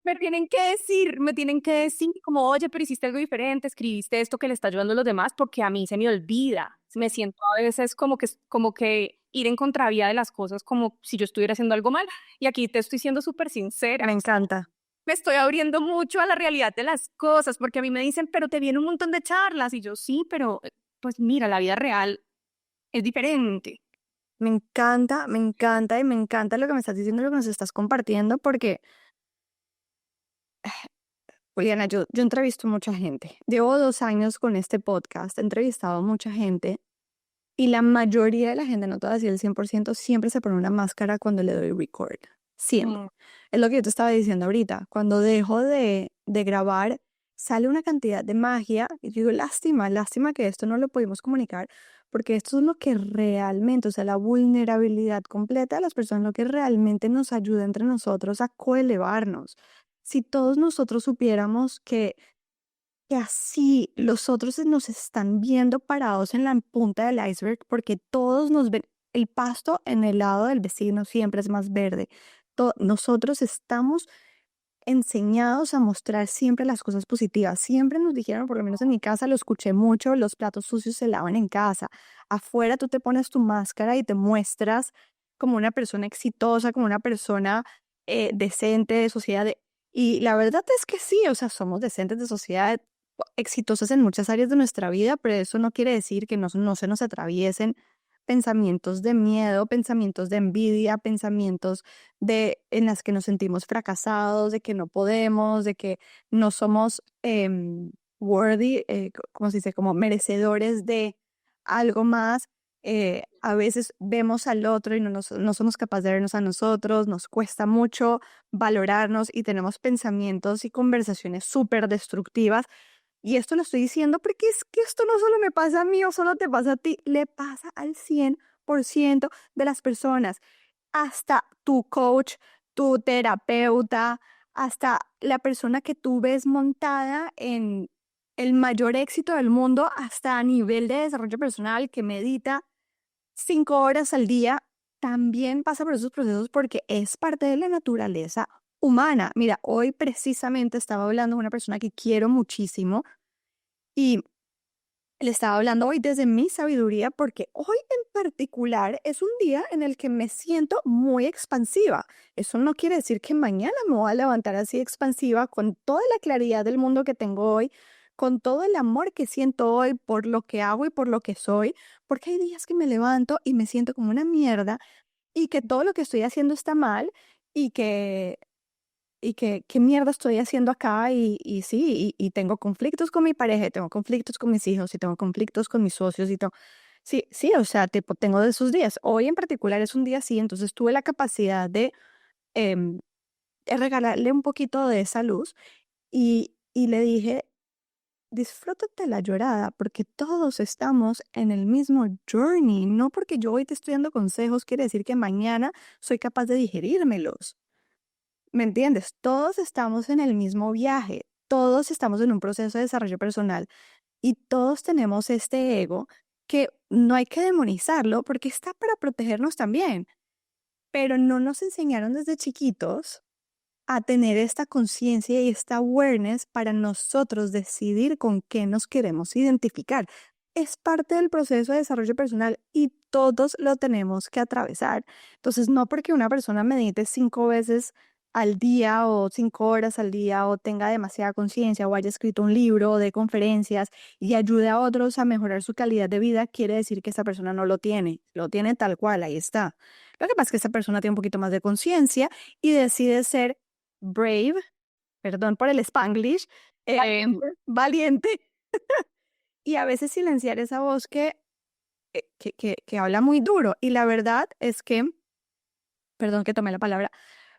me tienen que decir como, oye, pero hiciste algo diferente, escribiste esto que le está ayudando a los demás, porque a mí se me olvida. Me siento a veces como que ir en contravía de las cosas, como si yo estuviera haciendo algo mal. Y aquí te estoy siendo súper Me sincera. encanta. me estoy abriendo mucho a la realidad de las cosas, porque a mí me dicen, pero te viene un montón de charlas, y yo sí, pero pues mira, la vida real es diferente. Me encanta lo que me estás diciendo, lo que nos estás compartiendo, porque, Juliana, yo entrevisto mucha gente. Llevo 2 años con este podcast, he entrevistado a mucha gente y la mayoría de la gente, no te voy a decir el 100%, siempre se pone una máscara cuando le doy record. Siempre. Mm. Es lo que yo te estaba diciendo ahorita. Cuando dejo de grabar, sale una cantidad de magia y yo digo, lástima, lástima que esto no lo pudimos comunicar, porque esto es lo que realmente, o sea, la vulnerabilidad completa de las personas, lo que realmente nos ayuda entre nosotros a coelevarnos. Si todos nosotros supiéramos que así los otros nos están viendo parados en la punta del iceberg porque todos nos ven, el pasto en el lado del vecino siempre es más verde. Nosotros estamos enseñados a mostrar siempre las cosas positivas. Siempre nos dijeron, por lo menos en mi casa lo escuché mucho, los platos sucios se lavan en casa. Afuera tú te pones tu máscara y te muestras como una persona exitosa, como una persona decente de sociedad. Y la verdad es que sí, o sea, somos decentes de sociedad, exitosas en muchas áreas de nuestra vida, pero eso no quiere decir que no se nos atraviesen pensamientos de miedo, pensamientos de envidia, pensamientos en las que nos sentimos fracasados, de que no podemos, de que no somos worthy, ¿cómo se dice? Como merecedores de algo más. A veces vemos al otro y no somos capaces de vernos a nosotros, nos cuesta mucho valorarnos y tenemos pensamientos y conversaciones súper destructivas. Y esto lo estoy diciendo porque es que esto no solo me pasa a mí o solo te pasa a ti, le pasa al 100% de las personas. Hasta tu coach, tu terapeuta, hasta la persona que tú ves montada en el mayor éxito del mundo, hasta a nivel de desarrollo personal, que medita 5 horas al día, también pasa por esos procesos porque es parte de la naturaleza humana. Mira, hoy precisamente estaba hablando con una persona que quiero muchísimo y le estaba hablando hoy desde mi sabiduría porque hoy en particular es un día en el que me siento muy expansiva. Eso no quiere decir que mañana me voy a levantar así expansiva con toda la claridad del mundo que tengo hoy, con todo el amor que siento hoy por lo que hago y por lo que soy, porque hay días que me levanto y me siento como una mierda y que todo lo que estoy haciendo está mal y que qué mierda estoy haciendo acá y sí, y tengo conflictos con mi pareja, y tengo conflictos con mis hijos, y tengo conflictos con mis socios, y todo. Sí, sí, o sea, tipo, tengo de esos días. Hoy en particular es un día así, entonces tuve la capacidad em, de regalarle un poquito de esa luz y le dije, disfrútate la llorada, porque todos estamos en el mismo journey, no porque yo hoy te estoy dando consejos, quiere decir que mañana soy capaz de digerírmelos. ¿Me entiendes? Todos estamos en el mismo viaje, todos estamos en un proceso de desarrollo personal y todos tenemos este ego que no hay que demonizarlo porque está para protegernos también, pero no nos enseñaron desde chiquitos a tener esta conciencia y esta awareness para nosotros decidir con qué nos queremos identificar. Es parte del proceso de desarrollo personal y todos lo tenemos que atravesar. Entonces, no porque una persona medite 5 veces al día o 5 horas al día o tenga demasiada conciencia o haya escrito un libro o de conferencias y ayude a otros a mejorar su calidad de vida, quiere decir que esa persona no lo tiene. Lo tiene tal cual, ahí está. Lo que pasa es que esa persona tiene un poquito más de conciencia y decide ser brave, perdón por el Spanglish, eh, valiente y a veces silenciar esa voz que habla muy duro. Y la verdad es que, perdón que tomé la palabra,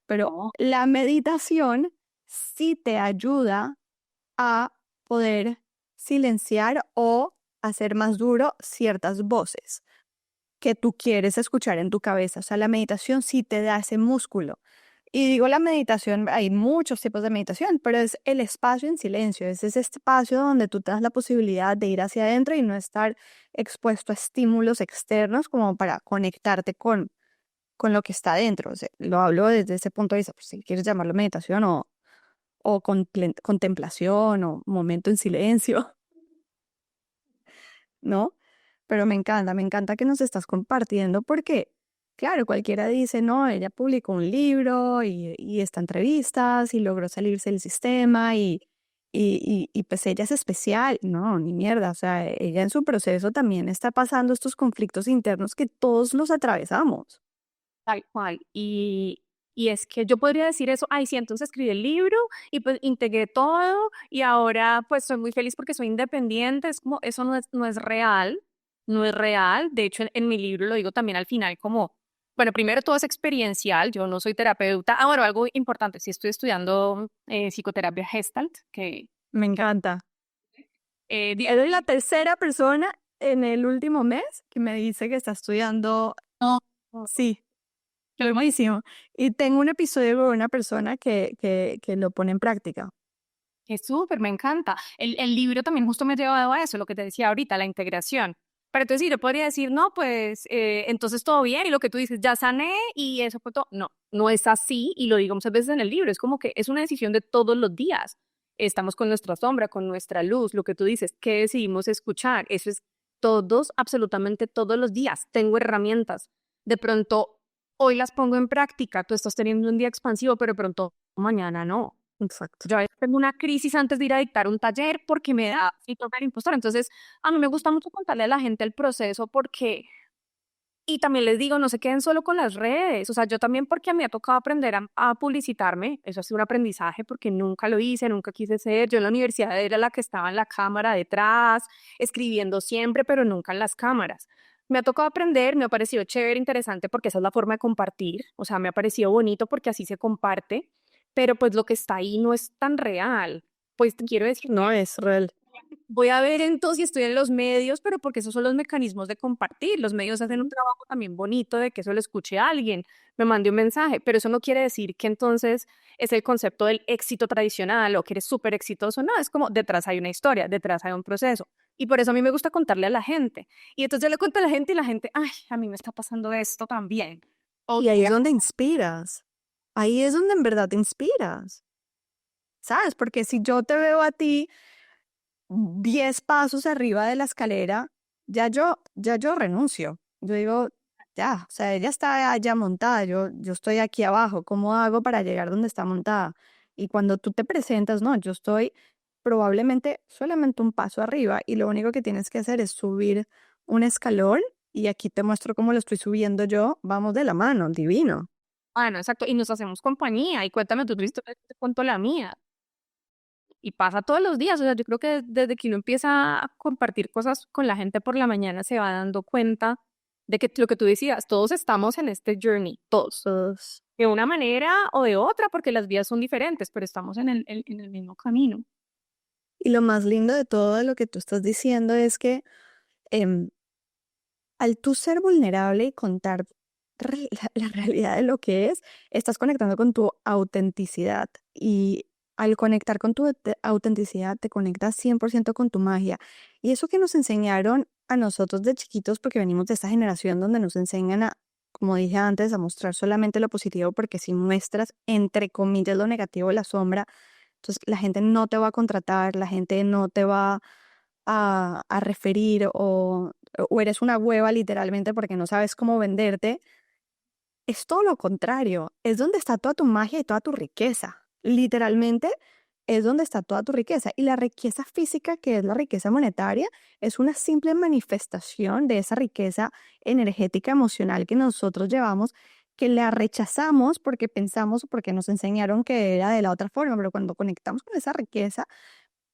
pero No. la meditación sí te ayuda a poder silenciar o hacer más duro ciertas voces que tú quieres escuchar en tu cabeza. O sea, la meditación sí te da ese músculo. Y digo la meditación, hay muchos tipos de meditación, pero es el espacio en silencio, es ese espacio donde tú te das la posibilidad de ir hacia adentro y no estar expuesto a estímulos externos como para conectarte con lo que está dentro. O sea, lo hablo desde ese punto de vista, pues, si quieres llamarlo meditación o contemplación o momento en silencio, ¿no? Pero me encanta que nos estás compartiendo porque Claro, cualquiera dice, no, ella publicó un libro y está en entrevistas y logró salirse del sistema y pues ella es especial. No, ni mierda, o sea, ella en su proceso también está pasando estos conflictos internos que todos los atravesamos. Tal cual. Y es que yo podría decir eso, ay, sí, entonces escribí el libro y pues integré todo y ahora pues soy muy feliz porque soy independiente. Es como, eso no es real, no es real. De hecho, en mi libro lo digo también al final como, bueno, primero todo es experiencial, yo no soy terapeuta. Ah, bueno, algo importante, sí estoy estudiando psicoterapia Gestalt, que Me encanta. di- Eres la tercera persona en el último mes que me dice que está estudiando. no, Sí, lo buenísimo. Y tengo un episodio con una persona que lo pone en práctica. es súper, me encanta. El libro también justo me ha llevado a eso, lo que te decía ahorita, la integración. Pero entonces sí, yo podría decir, no, pues entonces todo bien y lo que tú dices, ya sané y eso fue todo. No, no es así y lo digo muchas veces en el libro, es como que es una decisión de todos los días. Estamos con nuestra sombra, con nuestra luz, lo que tú dices, ¿qué decidimos escuchar? Eso es todos, absolutamente todos los días. Tengo herramientas. De pronto, hoy las pongo en práctica, tú estás teniendo un día expansivo, pero de pronto mañana no. Exacto. Yo a veces tengo una crisis antes de ir a dictar un taller porque me da síndrome del impostor. Entonces, a mí me gusta mucho contarle a la gente el proceso porque, y también les digo, no se queden solo con las redes. O sea, yo también porque a mí me ha tocado aprender a publicitarme. Eso ha sido un aprendizaje porque nunca lo hice, nunca quise ser. Yo en la universidad era la que estaba en la cámara detrás, escribiendo siempre, pero nunca en las cámaras. Me ha tocado aprender, me ha parecido chévere, interesante porque esa es la forma de compartir. O sea, me ha parecido bonito porque así se comparte, pero pues lo que está ahí no es tan real. Pues te quiero decir, No es real. voy a ver entonces si estoy en los medios, pero porque esos son los mecanismos de compartir. Los medios hacen un trabajo también bonito de que eso lo escuche alguien, me mande un mensaje, pero eso no quiere decir que entonces es el concepto del éxito tradicional o que eres súper exitoso. No, es como detrás hay una historia, detrás hay un proceso. Y por eso a mí me gusta contarle a la gente. Y entonces yo le cuento a la gente y la gente, ay, a mí me está pasando esto también. O Y ahí es donde inspiras. Ahí es donde en verdad te inspiras. ¿Sabes? Porque si yo te veo a ti 10 pasos arriba de la escalera, ya yo renuncio. Yo digo, ya, o sea, ella está allá montada, yo estoy aquí abajo, ¿cómo hago para llegar donde está montada? Y cuando tú te presentas, no, yo estoy probablemente solamente un paso arriba y lo único que tienes que hacer es subir un escalón y aquí te muestro cómo lo estoy subiendo yo, vamos de la mano, divino. bueno, exacto. Y nos hacemos compañía. Y cuéntame tu historia, yo te cuento la mía. Y pasa todos los días, o sea, yo creo que desde que uno empieza a compartir cosas con la gente por la mañana se va dando cuenta de que lo que tú decías, todos estamos en este journey, todos, Entonces, de una manera o de otra, porque las vías son diferentes, pero estamos en el mismo camino. y lo más lindo de todo lo que tú estás diciendo es que em, al tú ser vulnerable y contar la realidad de lo que es, estás conectando con tu autenticidad y al conectar con tu autenticidad te conectas 100% con tu magia. Y eso que nos enseñaron a nosotros de chiquitos, porque venimos de esta generación donde nos enseñan a, como dije antes, a mostrar solamente lo positivo, porque si muestras, entre comillas, lo negativo, la sombra, entonces la gente no te va a contratar, la gente no te va a referir o eres una hueva literalmente porque no sabes cómo venderte, es todo lo contrario. Es donde está toda tu magia y toda tu riqueza. Literalmente es donde está toda tu riqueza. Y la riqueza física, que es la riqueza monetaria, es una simple manifestación de esa riqueza energética, emocional que nosotros llevamos, que la rechazamos porque pensamos o porque nos enseñaron que era de la otra forma, pero cuando conectamos con esa riqueza,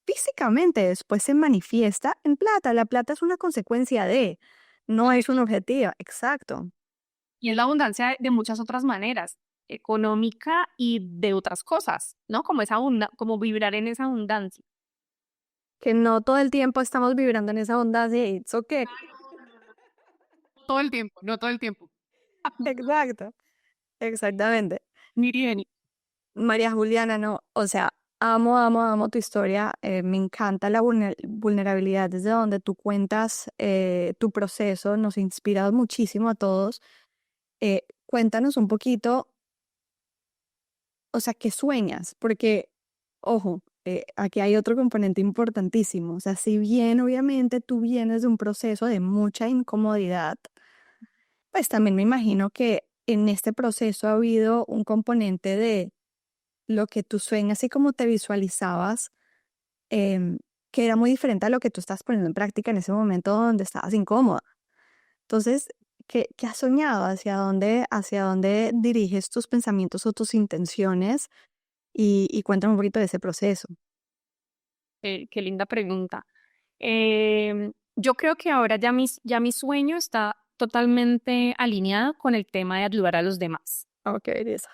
físicamente después se manifiesta en plata. La plata es una consecuencia de, no es un objetivo. Exacto. Y es la abundancia de muchas otras maneras, económica y de otras cosas, ¿no? Como como vibrar en esa abundancia. Que no todo el tiempo estamos vibrando en esa abundancia y it's okay. Todo el tiempo, no todo el tiempo. Exacto. Exactamente. Miriam, María Juliana, no, o sea, amo, amo, amo tu historia. Me encanta la vulnerabilidad desde donde tú cuentas tu proceso. Nos inspiras muchísimo a todos. Cuéntanos un poquito, o sea, ¿qué sueñas? Porque, ojo, aquí hay otro componente importantísimo. O sea, si bien obviamente tú vienes de un proceso de mucha incomodidad, Pues también me imagino que en este proceso ha habido un componente de lo que tú sueñas y cómo te visualizabas, em, que era muy diferente a lo que tú estás poniendo en práctica en ese momento donde estabas incómoda. Entonces, ¿qué has soñado? Hacia dónde diriges tus pensamientos o tus intenciones? Y cuéntame un poquito de ese proceso. Qué linda pregunta. Yo creo que ahora ya mi sueño está totalmente alineado con el tema de ayudar a los demás. Ok, esa.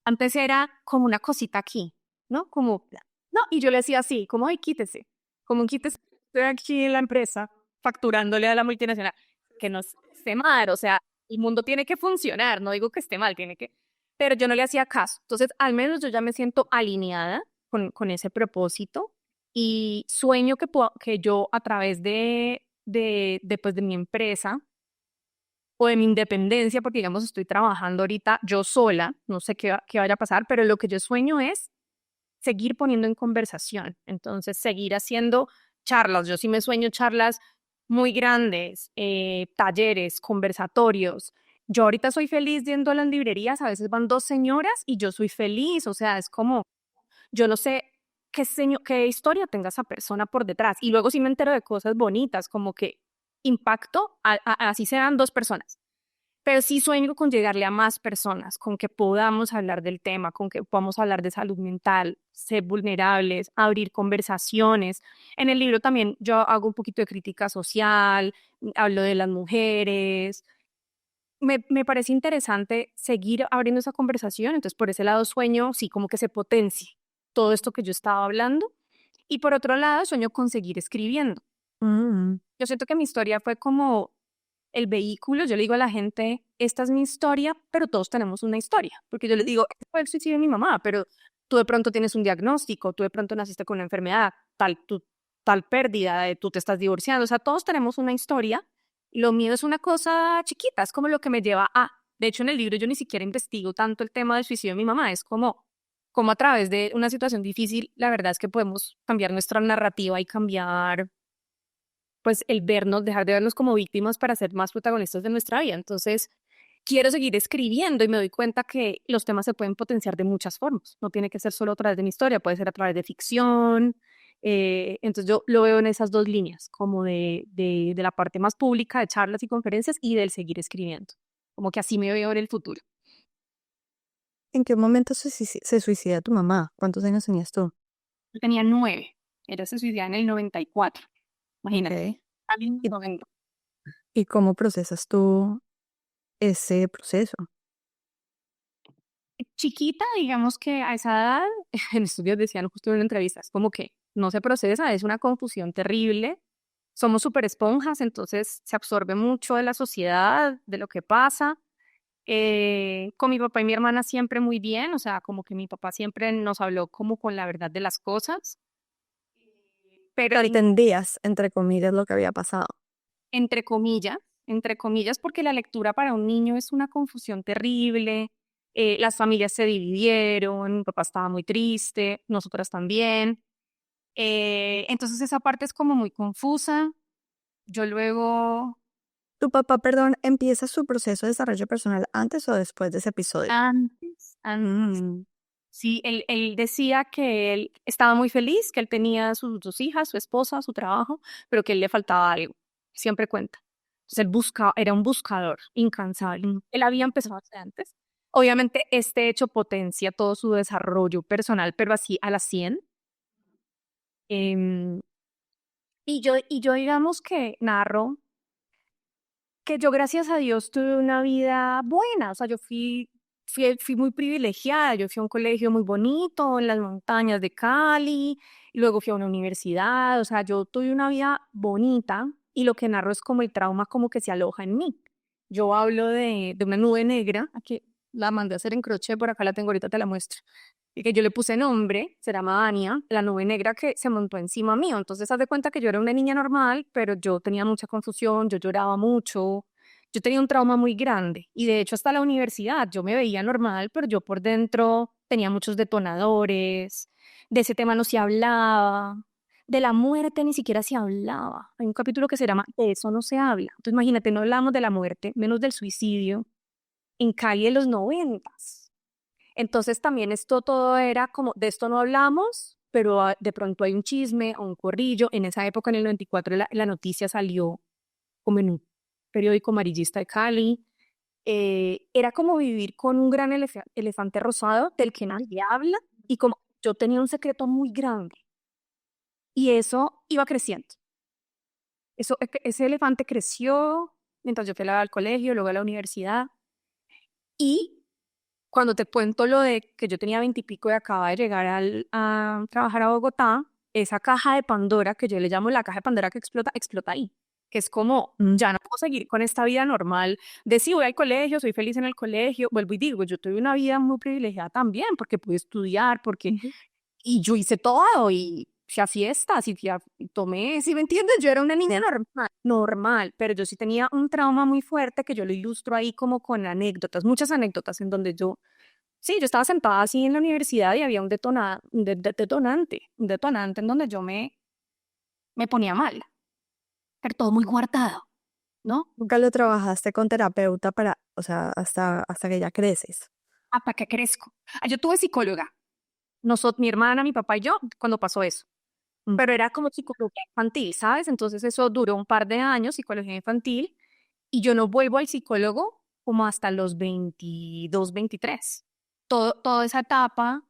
Antes era como una cosita aquí, ¿no? Como, no, y yo le decía así, como, ay, quítese, como quítese, estoy aquí en la empresa facturándole a la multinacional, que no esté mal, o sea, el mundo tiene que funcionar, no digo que esté mal, tiene que, pero yo no le hacía caso. Entonces, al menos yo ya me siento alineada con ese propósito y sueño que yo a través pues, de mi empresa o de mi independencia, porque digamos estoy trabajando ahorita yo sola, no sé qué vaya a pasar, pero lo que yo sueño es seguir poniendo en conversación, entonces seguir haciendo charlas, yo sí me sueño charlas muy grandes, talleres, conversatorios. Yo ahorita soy feliz yendo a las librerías, a veces van dos señoras y yo soy feliz, o sea, es como, yo no sé qué historia tenga esa persona por detrás. Y luego sí me entero de cosas bonitas, como que impacto, así sean dos personas. Pero sí sueño con llegarle a más personas, con que podamos hablar del tema, con que podamos hablar de salud mental, ser vulnerables, abrir conversaciones. En el libro también yo hago un poquito de crítica social, hablo de las mujeres. Me parece interesante seguir abriendo esa conversación, entonces por ese lado sueño, sí, como que se potencie todo esto que yo estaba hablando. Y por otro lado, sueño con seguir escribiendo. Mm. Yo siento que mi historia fue como el vehículo, yo le digo a la gente, esta es mi historia, pero todos tenemos una historia, porque yo les digo, este fue el suicidio de mi mamá, pero tú de pronto tienes un diagnóstico, tú de pronto naciste con una enfermedad, tal pérdida, tú te estás divorciando, o sea, todos tenemos una historia, lo mío es una cosa chiquita, es como lo que me lleva de hecho en el libro yo ni siquiera investigo tanto el tema del suicidio de mi mamá, es como a través de una situación difícil, la verdad es que podemos cambiar nuestra narrativa y cambiar pues el vernos, dejar de vernos como víctimas para ser más protagonistas de nuestra vida. Entonces, quiero seguir escribiendo y me doy cuenta que los temas se pueden potenciar de muchas formas. No tiene que ser solo a través de mi historia, puede ser a través de ficción. Entonces, yo lo veo en esas dos líneas, como de la parte más pública de charlas y conferencias y del seguir escribiendo. Como que así me veo en el futuro. ¿En qué momento se suicida tu mamá? ¿Cuántos años tenías tú? Yo tenía 9, ella se suicidó en el 94, imagínate. Ok. Alguien ¿Y, no vengo. y cómo procesas tú ese proceso? Chiquita, digamos que a esa edad, en estudios decían justo en una entrevista, es como que no se procesa, es una confusión terrible. Somos súper esponjas, entonces se absorbe mucho de la sociedad, de lo que pasa. Con mi papá y mi hermana siempre muy bien, o sea, como que mi papá siempre nos habló como con la verdad de las cosas, pero Pero entendías, entre comillas, lo que había pasado. entre comillas, entre comillas, porque la lectura para un niño es una confusión terrible. Las familias se dividieron, mi papá estaba muy triste, nosotras también. Entonces esa parte es como muy confusa. Yo luego, ¿Tu papá, perdón, empieza su proceso de desarrollo personal antes o después de ese episodio? antes, Mm. sí, él decía que él estaba muy feliz, que él tenía sus dos hijas, su esposa, su trabajo, pero que él le faltaba algo. Siempre cuenta. Entonces él era un buscador incansable. Él había empezado hace antes. Obviamente este hecho potencia todo su desarrollo personal, pero así a las 100. Em, y yo digamos que narro que yo gracias a Dios tuve una vida buena, o sea, yo fui muy privilegiada, yo fui a un colegio muy bonito en las montañas de Cali, y luego fui a una universidad, o sea, yo tuve una vida bonita y lo que narro es como el trauma como que se aloja en mí. Yo hablo de una nube negra, aquí la mandé a hacer en crochet, por acá la tengo, ahorita te la muestro, y que yo le puse nombre, se llama Ania, la nube negra que se montó encima mío. Entonces, haz de cuenta que yo era una niña normal, pero yo tenía mucha confusión, yo lloraba mucho, yo tenía un trauma muy grande. Y de hecho, hasta la universidad, yo me veía normal, pero yo por dentro tenía muchos detonadores, de ese tema no se hablaba. De la muerte ni siquiera se hablaba. Hay un capítulo que se llama De eso no se habla. Entonces imagínate, no hablamos de la muerte, menos del suicidio en Cali en los 90. Entonces también esto todo era como, de esto no hablamos, pero de pronto hay un chisme o un corrillo. En esa época, en el 94, la noticia salió como en un periódico amarillista de Cali. Era como vivir con un gran elefante rosado del que nadie habla y como yo tenía un secreto muy grande y eso iba creciendo. Ese elefante creció mientras yo fui al colegio, luego a la universidad y cuando te cuento lo de que yo tenía 20 y pico y acababa de llegar a trabajar a Bogotá, esa caja de Pandora, que yo le llamo la caja de Pandora que explota, explota ahí. Que es como, ya no puedo seguir con esta vida normal de sí, voy al colegio, soy feliz en el colegio. Vuelvo y digo, yo tuve una vida muy privilegiada también, porque pude estudiar, y yo hice todo, y fui a fiestas, y tomé, ¿sí me entiendes? Yo era una niña normal, pero yo sí tenía un trauma muy fuerte que yo lo ilustro ahí como con anécdotas, muchas anécdotas en donde sí, yo estaba sentada así en la universidad y había un detonante en donde yo me ponía mal, pero todo muy guardado, ¿no? Nunca lo trabajaste con terapeuta para, o sea, hasta que ya creces. ¿Hasta que crezco? Yo tuve psicóloga, mi hermana, mi papá y yo, cuando pasó eso. Pero era como psicología infantil, ¿sabes? Entonces eso duró un par de años, psicología infantil, y yo no vuelvo al psicólogo como hasta los 22, 23. Toda esa etapa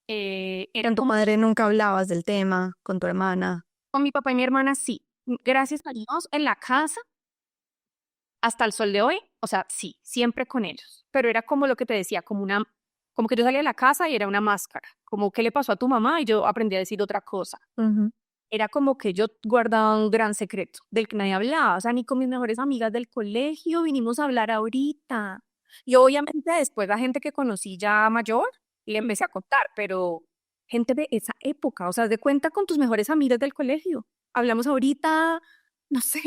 era Con tu como madre nunca hablabas del tema, con tu hermana. con mi papá y mi hermana, sí. Gracias a Dios, en la casa, hasta el sol de hoy, o sea, sí, siempre con ellos. Pero era como lo que te decía, como que yo salía de la casa y era una máscara. Como, ¿qué le pasó a tu mamá? Y yo aprendí a decir otra cosa. Era como que yo guardaba un gran secreto del que nadie hablaba, o sea, ni con mis mejores amigas del colegio vinimos a hablar ahorita. Y obviamente después la gente que conocí ya mayor, le empecé a contar, pero gente de esa época, o sea, haz de cuenta con tus mejores amigas del colegio. Hablamos ahorita, no sé,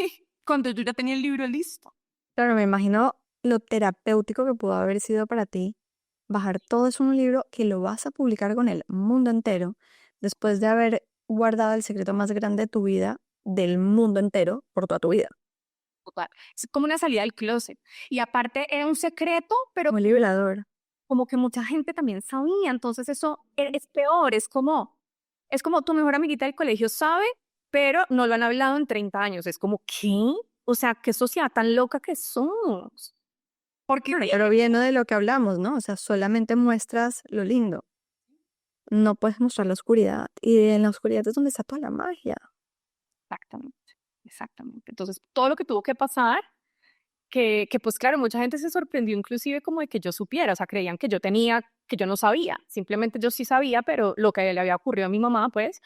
cuando yo ya tenía el libro listo. Claro, me imagino lo terapéutico que pudo haber sido para ti bajar todo eso en un libro que lo vas a publicar con el mundo entero después de haber guardado el secreto más grande de tu vida del mundo entero por toda tu vida. Total. Es como una salida del closet. Y aparte era un secreto, pero Muy liberador. como que mucha gente también sabía, entonces eso es peor, es como tu mejor amiguita del colegio sabe, pero no lo han hablado en 30 años, es como, ¿qué? O sea, qué sociedad tan loca que somos. Porque Pero viene de lo que hablamos, ¿no? O sea, solamente muestras lo lindo. No puedes mostrar la oscuridad. Y en la oscuridad es donde está toda la magia. exactamente, exactamente. Entonces, todo lo que tuvo que pasar, que pues claro, mucha gente se sorprendió inclusive como de que yo supiera, o sea, creían que yo no sabía, simplemente yo sí sabía, pero lo que le había ocurrido a mi mamá, pues,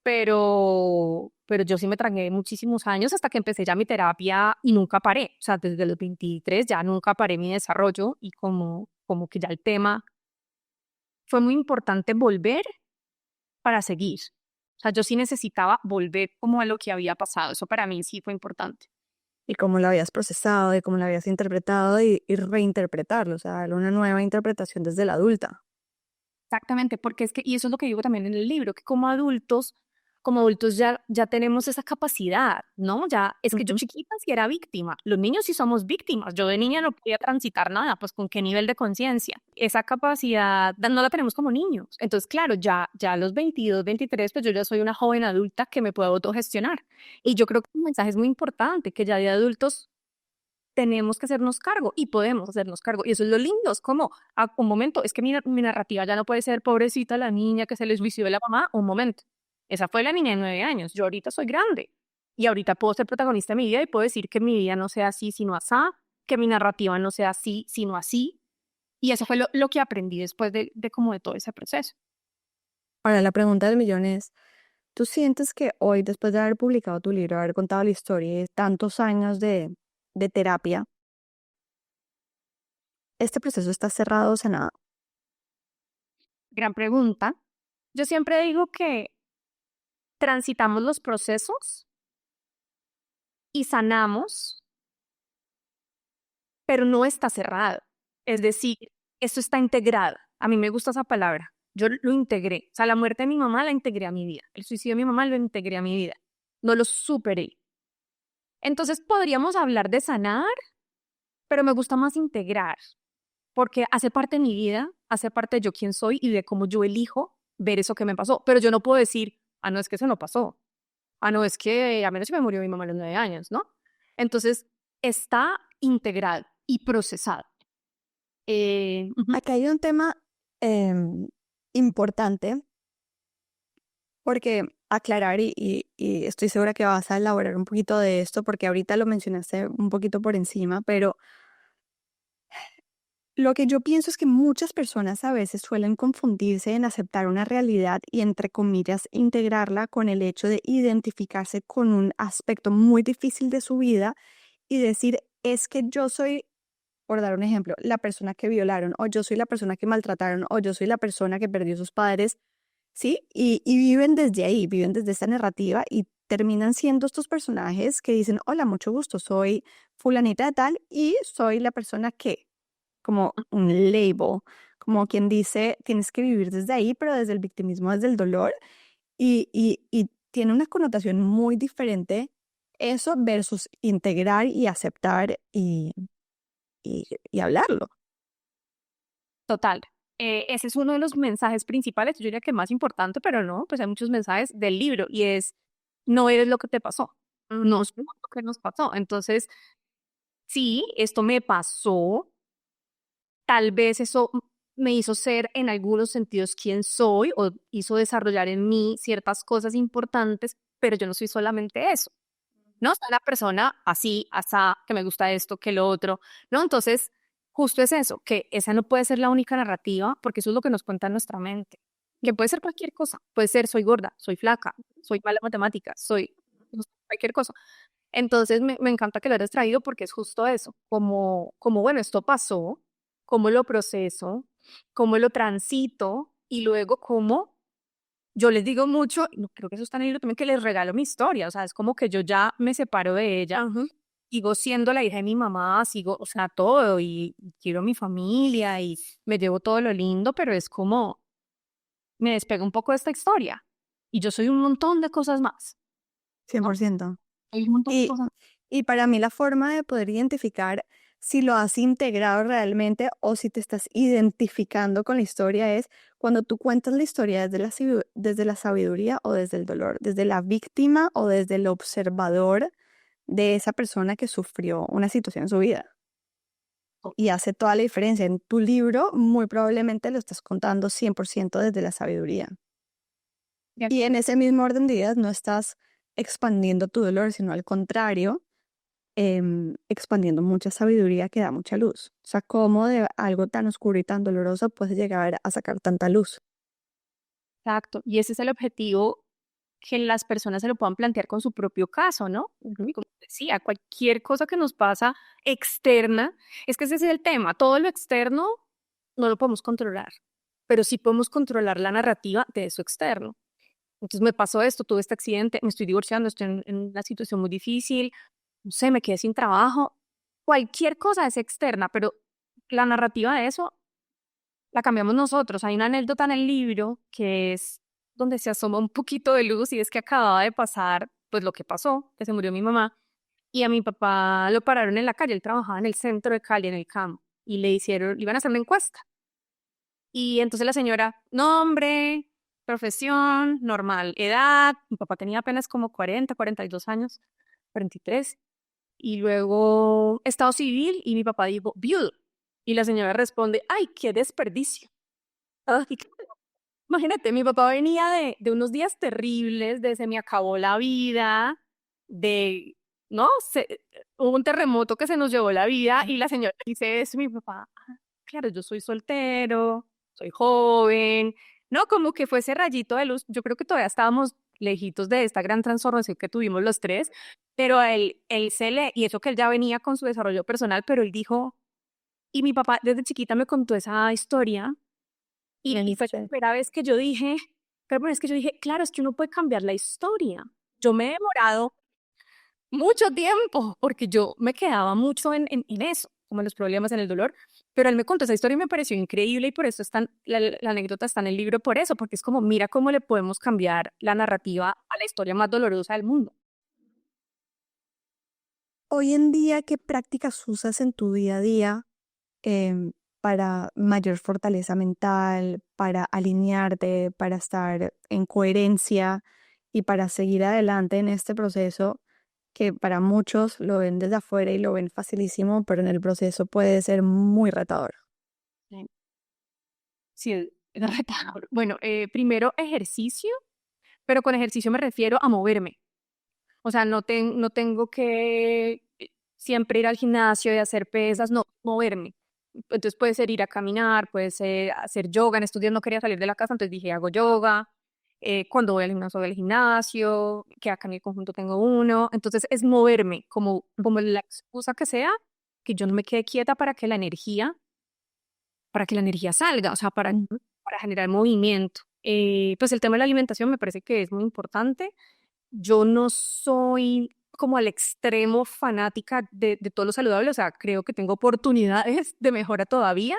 pero yo sí me tragué muchísimos años hasta que empecé ya mi terapia y nunca paré, o sea, desde los 23 ya nunca paré mi desarrollo y como que ya el tema fue muy importante volver para seguir. O sea, yo sí necesitaba volver como a lo que había pasado, eso para mí sí fue importante. Y cómo lo habías procesado, y cómo lo habías interpretado y reinterpretarlo. O sea, darle una nueva interpretación desde la adulta. Exactamente, porque es que, y eso es lo que digo también en el libro, que como adultos ya tenemos esa capacidad, ¿no? Ya, es que yo chiquita sí era víctima, los niños sí somos víctimas, yo de niña no podía transitar nada, pues con qué nivel de conciencia. Esa capacidad no la tenemos como niños. Entonces, claro, ya a los 22, 23, pues yo ya soy una joven adulta que me puedo autogestionar. Y yo creo que un mensaje es muy importante, que ya de adultos tenemos que hacernos cargo y podemos hacernos cargo. Y eso es lo lindo, es como, a un momento, es que mi narrativa ya no puede ser pobrecita la niña que se les suicidó la mamá, un momento. Esa fue la niña de 9 años, yo ahorita soy grande y ahorita puedo ser protagonista de mi vida y puedo decir que mi vida no sea así, sino asá, que mi narrativa no sea así, sino así. Y eso fue lo que aprendí después de como de todo ese proceso. Ahora, la pregunta del millón es, ¿tú sientes que hoy, después de haber publicado tu libro, haber contado la historia y tantos años de terapia, este proceso está cerrado o sanado? Gran pregunta. Yo siempre digo que transitamos los procesos y sanamos, pero no está cerrado. Es decir, esto está integrado. A mí me gusta esa palabra. Yo lo integré. O sea, la muerte de mi mamá la integré a mi vida. El suicidio de mi mamá lo integré a mi vida. No lo superé. Entonces podríamos hablar de sanar, pero me gusta más integrar, porque hace parte de mi vida, hace parte de yo quién soy y de cómo yo elijo ver eso que me pasó. Pero yo no puedo decir, ah, no, es que eso no pasó. Ah, no, es que a menos que me murió mi mamá a los 9 años, ¿no? Entonces, está integrado y procesado. Acá hay un tema importante, porque aclarar, y estoy segura que vas a elaborar un poquito de esto, porque ahorita lo mencionaste un poquito por encima, pero lo que yo pienso es que muchas personas a veces suelen confundirse en aceptar una realidad y, entre comillas, integrarla con el hecho de identificarse con un aspecto muy difícil de su vida y decir, es que yo soy, por dar un ejemplo, la persona que violaron, o yo soy la persona que maltrataron, o yo soy la persona que perdió a sus padres, ¿sí? Y viven desde ahí, viven desde esta narrativa y terminan siendo estos personajes que dicen, hola, mucho gusto, soy fulanita de tal y soy la persona que, como un label, como quien dice, tienes que vivir desde ahí, pero desde el victimismo, desde el dolor, y tiene una connotación muy diferente eso versus integrar y aceptar y hablarlo. Total. Ese es uno de los mensajes principales, yo diría que más importante, pero no, pues hay muchos mensajes del libro y es, no eres lo que te pasó, no es lo que nos pasó. Entonces, sí, esto me pasó, tal vez eso me hizo ser en algunos sentidos quien soy o hizo desarrollar en mí ciertas cosas importantes, pero yo no soy solamente eso, ¿no? Soy una persona así, asá, que me gusta esto, que lo otro, ¿no? Entonces, justo es eso, que esa no puede ser la única narrativa, porque eso es lo que nos cuenta nuestra mente, que puede ser cualquier cosa, puede ser soy gorda, soy flaca, soy mala en matemáticas, soy no sé, cualquier cosa. Entonces, me encanta que lo hayas traído porque es justo eso, como bueno, esto pasó, cómo lo proceso, cómo lo transito y luego cómo yo les digo mucho, y no, creo que eso está en el libro también, que les regalo mi historia, o sea, es como que yo ya me separo de ella, sigo siendo la hija de mi mamá, sigo, o sea, todo, y quiero a mi familia, y me llevo todo lo lindo, pero es como, me despego un poco de esta historia, y yo soy un montón de cosas más, ¿no? 100%. Hay un montón de Y, cosas. y para mí la forma de poder identificar si lo has integrado realmente o si te estás identificando con la historia es cuando tú cuentas la historia desde la sabiduría o desde el dolor, desde la víctima o desde el observador de esa persona que sufrió una situación en su vida. Y hace toda la diferencia. En tu libro muy probablemente lo estás contando 100% desde la sabiduría. Y en ese mismo orden de ideas no estás expandiendo tu dolor, sino al contrario, expandiendo mucha sabiduría que da mucha luz. O sea, cómo de algo tan oscuro y tan doloroso puedes llegar a sacar tanta luz. Exacto, y ese es el objetivo, que las personas se lo puedan plantear con su propio caso, ¿no? Como decía, cualquier cosa que nos pasa externa, es que ese es el tema, todo lo externo no lo podemos controlar, pero sí podemos controlar la narrativa de eso externo. Entonces me pasó esto, tuve este accidente, me estoy divorciando, estoy en una situación muy difícil, no sé, me quedé sin trabajo, cualquier cosa es externa, pero la narrativa de eso la cambiamos nosotros. Hay una anécdota en el libro que es donde se asoma un poquito de luz y es que acababa de pasar, pues lo que pasó, que se murió mi mamá y a mi papá lo pararon en la calle, él trabajaba en el centro de Cali, en el campo, y le iban a hacer una encuesta. Y entonces la señora, nombre, profesión, normal, edad, mi papá tenía apenas como 42 años, 43, y luego estado civil y mi papá dijo, viudo. Y la señora responde, ay, qué desperdicio. Y imagínate, mi papá venía de unos días terribles, de se me acabó la vida, de, ¿no? Hubo un terremoto que se nos llevó la vida y la señora dice eso, mi papá, "Ah, claro, yo soy soltero, soy joven, ¿no? Como que fue ese rayito de luz. Yo creo que todavía estábamos lejitos de esta gran transformación que tuvimos los tres, pero él y eso que él ya venía con su desarrollo personal, pero él dijo, y mi papá desde chiquita me contó esa historia y fue la primera vez que yo dije, pero es que yo dije, claro, es que uno puede cambiar la historia. Yo me he demorado mucho tiempo porque yo me quedaba mucho en eso, como en los problemas, en el dolor. Pero él me contó esa historia y me pareció increíble y por eso la anécdota está en el libro por eso, porque es como, mira cómo le podemos cambiar la narrativa a la historia más dolorosa del mundo. Hoy en día, ¿qué prácticas usas en tu día a día para mayor fortaleza mental, para alinearte, para estar en coherencia y para seguir adelante en este proceso que para muchos lo ven desde afuera y lo ven facilísimo, pero en el proceso puede ser muy retador? Sí, sí, es retador. Bueno, primero ejercicio, pero con ejercicio me refiero a moverme. O sea, no tengo que siempre ir al gimnasio y hacer pesas, no, moverme. Entonces puede ser ir a caminar, puede ser hacer yoga. En estos días no quería salir de la casa, entonces dije, hago yoga. Cuando voy al gimnasio, que acá en mi conjunto tengo uno. Entonces es moverme, como la excusa que sea, que yo no me quede quieta para que la energía salga, o sea, para generar movimiento. Pues el tema de la alimentación me parece que es muy importante. Yo no soy como al extremo fanática de todo lo saludable, o sea, creo que tengo oportunidades de mejora todavía,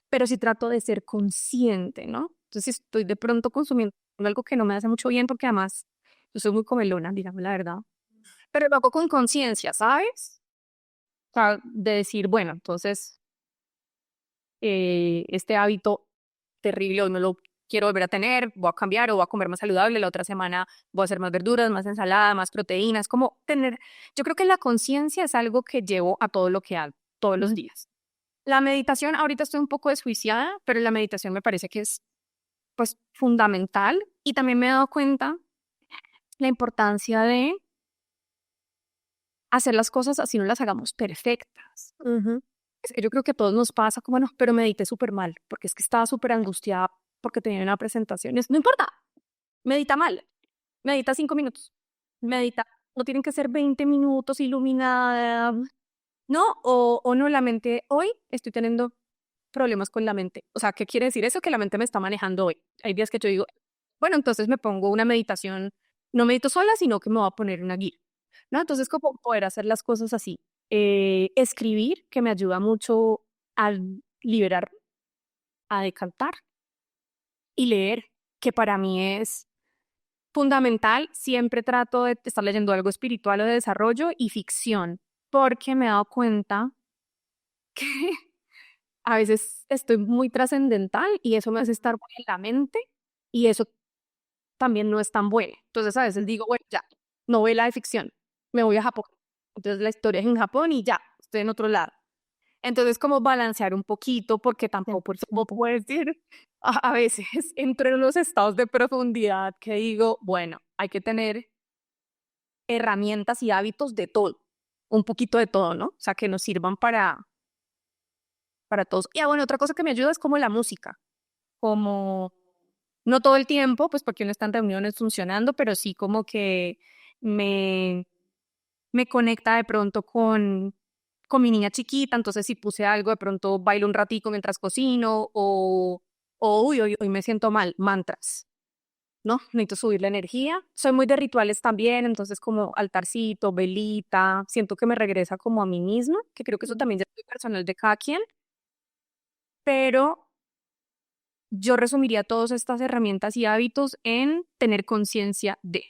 pero sí trato de ser consciente, ¿no? Entonces, si estoy de pronto consumiendo algo que no me hace mucho bien, porque además yo soy muy comelona, digamos la verdad, pero lo hago con conciencia, ¿sabes? O sea, de decir, bueno, entonces, este hábito terrible, hoy no lo quiero volver a tener, voy a cambiar o voy a comer más saludable, la otra semana voy a hacer más verduras, más ensalada, más proteínas, como tener, yo creo que la conciencia es algo que llevo a todo lo que hago, todos los días. La meditación, ahorita estoy un poco desjuiciada, pero la meditación me parece que es, pues, fundamental y también me he dado cuenta la importancia de hacer las cosas así no las hagamos perfectas. Ujú. Es que yo creo que a todos nos pasa como, no, pero medité súper mal, porque es que estaba súper angustiada porque tenía una presentación. No importa, medita mal, medita 5 minutos, medita, no tienen que ser 20 minutos iluminada, ¿no? O no, la mente, hoy estoy teniendo problemas con la mente. O sea, ¿qué quiere decir eso? Que la mente me está manejando hoy. Hay días que yo digo, bueno, entonces me pongo una meditación, no medito sola, sino que me voy a poner una guía, ¿no? Entonces, como poder hacer las cosas así. Escribir, que me ayuda mucho a liberar, a decantar y leer, que para mí es fundamental. Siempre trato de estar leyendo algo espiritual o de desarrollo y ficción, porque me he dado cuenta que a veces estoy muy trascendental y eso me hace estar muy en la mente y eso también no es tan bueno. Entonces a veces digo, bueno, ya, novela de ficción, me voy a Japón. Entonces la historia es en Japón y ya, estoy en otro lado. Entonces como balancear un poquito porque tampoco Tiempo. puedo decir, a veces entro en unos estados de profundidad que digo, bueno, hay que tener herramientas y hábitos de todo, un poquito de todo, ¿no? O sea, que nos sirvan para todos. Y bueno, otra cosa que me ayuda es como la música, como no todo el tiempo, pues porque uno está en reuniones funcionando, pero sí como que me, me conecta de pronto con mi niña chiquita, entonces si puse algo, de pronto bailo un ratico mientras cocino o uy, hoy me siento mal, mantras. ¿No? Necesito subir la energía. Soy muy de rituales también, entonces como altarcito, velita, siento que me regresa como a mí misma, que creo que eso también ya es muy personal de cada quien, pero yo resumiría todas estas herramientas y hábitos en tener conciencia de.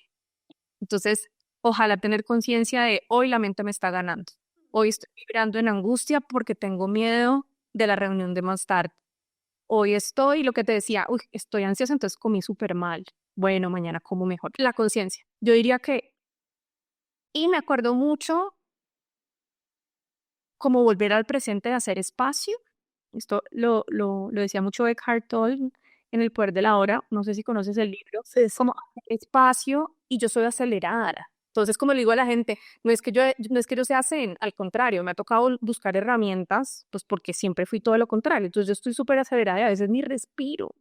Entonces, ojalá tener conciencia de hoy la mente me está ganando. Hoy estoy vibrando en angustia porque tengo miedo de la reunión de más tarde. Hoy estoy, lo que te decía, uy, estoy ansiosa, entonces comí súper mal. Bueno, mañana como mejor. La conciencia. Yo diría que, y me acuerdo mucho como volver al presente de hacer espacio. Esto lo decía mucho Eckhart Tolle en El poder de la hora. No sé si conoces el libro. Sí, sí. Como hacer espacio y yo soy acelerada. Entonces, como le digo a la gente, no es que yo sea zen, al contrario, me ha tocado buscar herramientas, pues porque siempre fui todo lo contrario. Entonces, yo estoy súper acelerada y a veces ni respiro.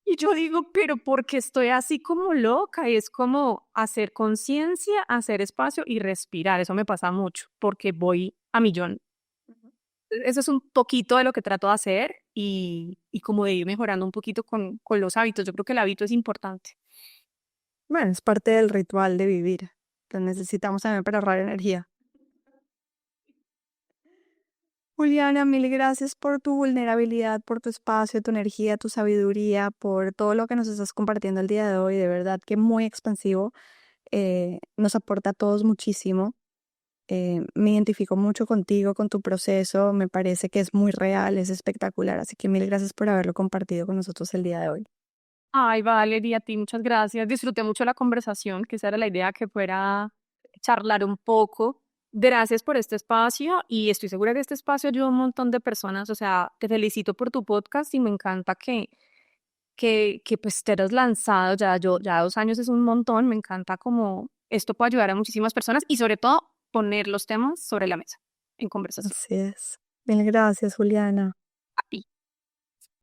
Y yo digo, pero porque estoy así como loca y es como hacer conciencia, hacer espacio y respirar. Eso me pasa mucho porque voy a millón. Eso es un poquito de lo que trato de hacer y como de ir mejorando un poquito con los hábitos. Yo creo que el hábito es importante. Bueno, es parte del ritual de vivir. Lo necesitamos también para ahorrar energía. Juliana, mil gracias por tu vulnerabilidad, por tu espacio, tu energía, tu sabiduría, por todo lo que nos estás compartiendo el día de hoy. De verdad que muy expansivo. Nos aporta a todos muchísimo. Me identifico mucho contigo, con tu proceso. Me parece que es muy real, es espectacular. Así que mil gracias por haberlo compartido con nosotros el día de hoy. Ay, Valeria, a ti muchas gracias. Disfruté mucho la conversación, que esa era la idea, que fuera charlar un poco. Gracias por este espacio y estoy segura que este espacio ayuda a un montón de personas. O sea, te felicito por tu podcast y me encanta que pues te has lanzado. Ya 2 años es un montón. Me encanta como esto puede ayudar a muchísimas personas y sobre todo poner los temas sobre la mesa en conversación. Así es. Mil gracias, Juliana. A ti.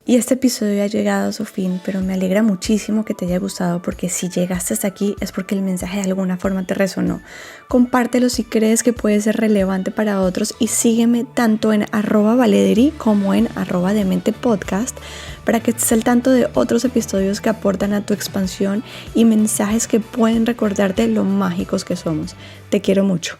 Y este episodio ha llegado a su fin, pero me alegra muchísimo que te haya gustado, porque si llegaste hasta aquí es porque el mensaje de alguna forma te resonó. Compártelo si crees que puede ser relevante para otros y sígueme tanto en @valederi como en @dementepodcast para que estés al tanto de otros episodios que aportan a tu expansión y mensajes que pueden recordarte lo mágicos que somos. Te quiero mucho.